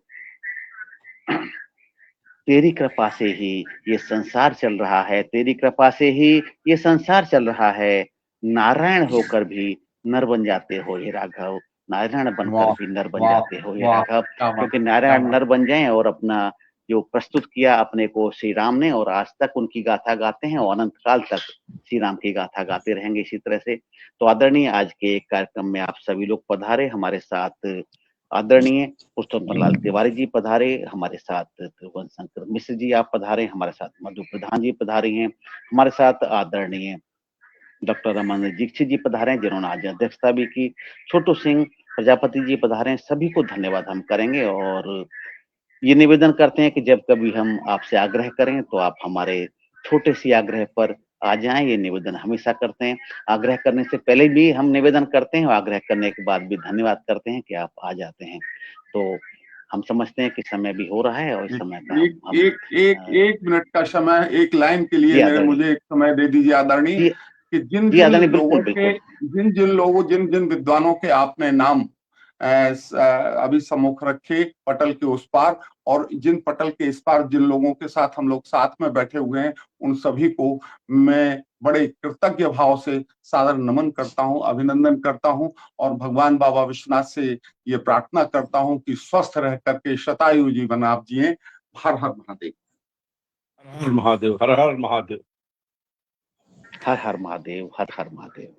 तेरी कृपा से ही ये संसार चल रहा है, तेरी कृपा से ही ये संसार चल रहा है। नारायण होकर भी नर बन जाते हो हे राघव, नारायण बनकर भी नर बन जाते हो हे राघव, क्योंकि नारायण नर बन जाएं और अपना जो प्रस्तुत किया अपने को श्री राम ने, और आज तक उनकी गाथा गाते हैं और अनंत काल तक श्री राम की गाथा गाते रहेंगे इसी तरह से। तो आदरणीय, आज के कार्यक्रम में आप सभी लोग पधारे हमारे साथ। आदरणीय पुरुषोत्तम लाल तिवारी जी पधारे हमारे साथ, त्रिभुवन शंकर मिश्र जी आप पधारे हमारे साथ, मधु प्रधान जी पधारे हैं हमारे साथ, आदरणीय डॉक्टर रमन दीक्षित जी पधारे हैं जिन्होंने आज अध्यक्षता भी की, छोटू सिंह प्रजापति जी पधारे हैं, सभी को धन्यवाद हम करेंगे। और ये निवेदन करते हैं कि जब कभी हम आपसे आग्रह करें तो आप हमारे छोटे सी आग्रह पर आ जाएं, ये निवेदन हमेशा करते हैं। आग्रह करने से पहले भी हम निवेदन करते हैं और आग्रह करने के बाद भी धन्यवाद करते हैं कि आप आ जाते हैं। तो हम समझते हैं कि समय भी हो रहा है और इस समय का एक मिनट का समय एक लाइन के लिए मुझे एक समय दे दीजिए आदरणीय, कि जिन विद्वानों के आपने नाम अभी सम्मुख रखे पटल के उस पार, और जिन पटल के इस पार जिन लोगों के साथ हम लोग साथ में बैठे हुए हैं, उन सभी को मैं बड़े कृतज्ञ भाव से सादर नमन करता हूं, अभिनंदन करता हूं, और भगवान बाबा विश्वनाथ से ये प्रार्थना करता हूं कि स्वस्थ रह करके शतायु जीवन आप जिए। हर हर महादेव, हर हर महादेव, हर हर महादेव, हर हर महादेव, हर हर महादेव।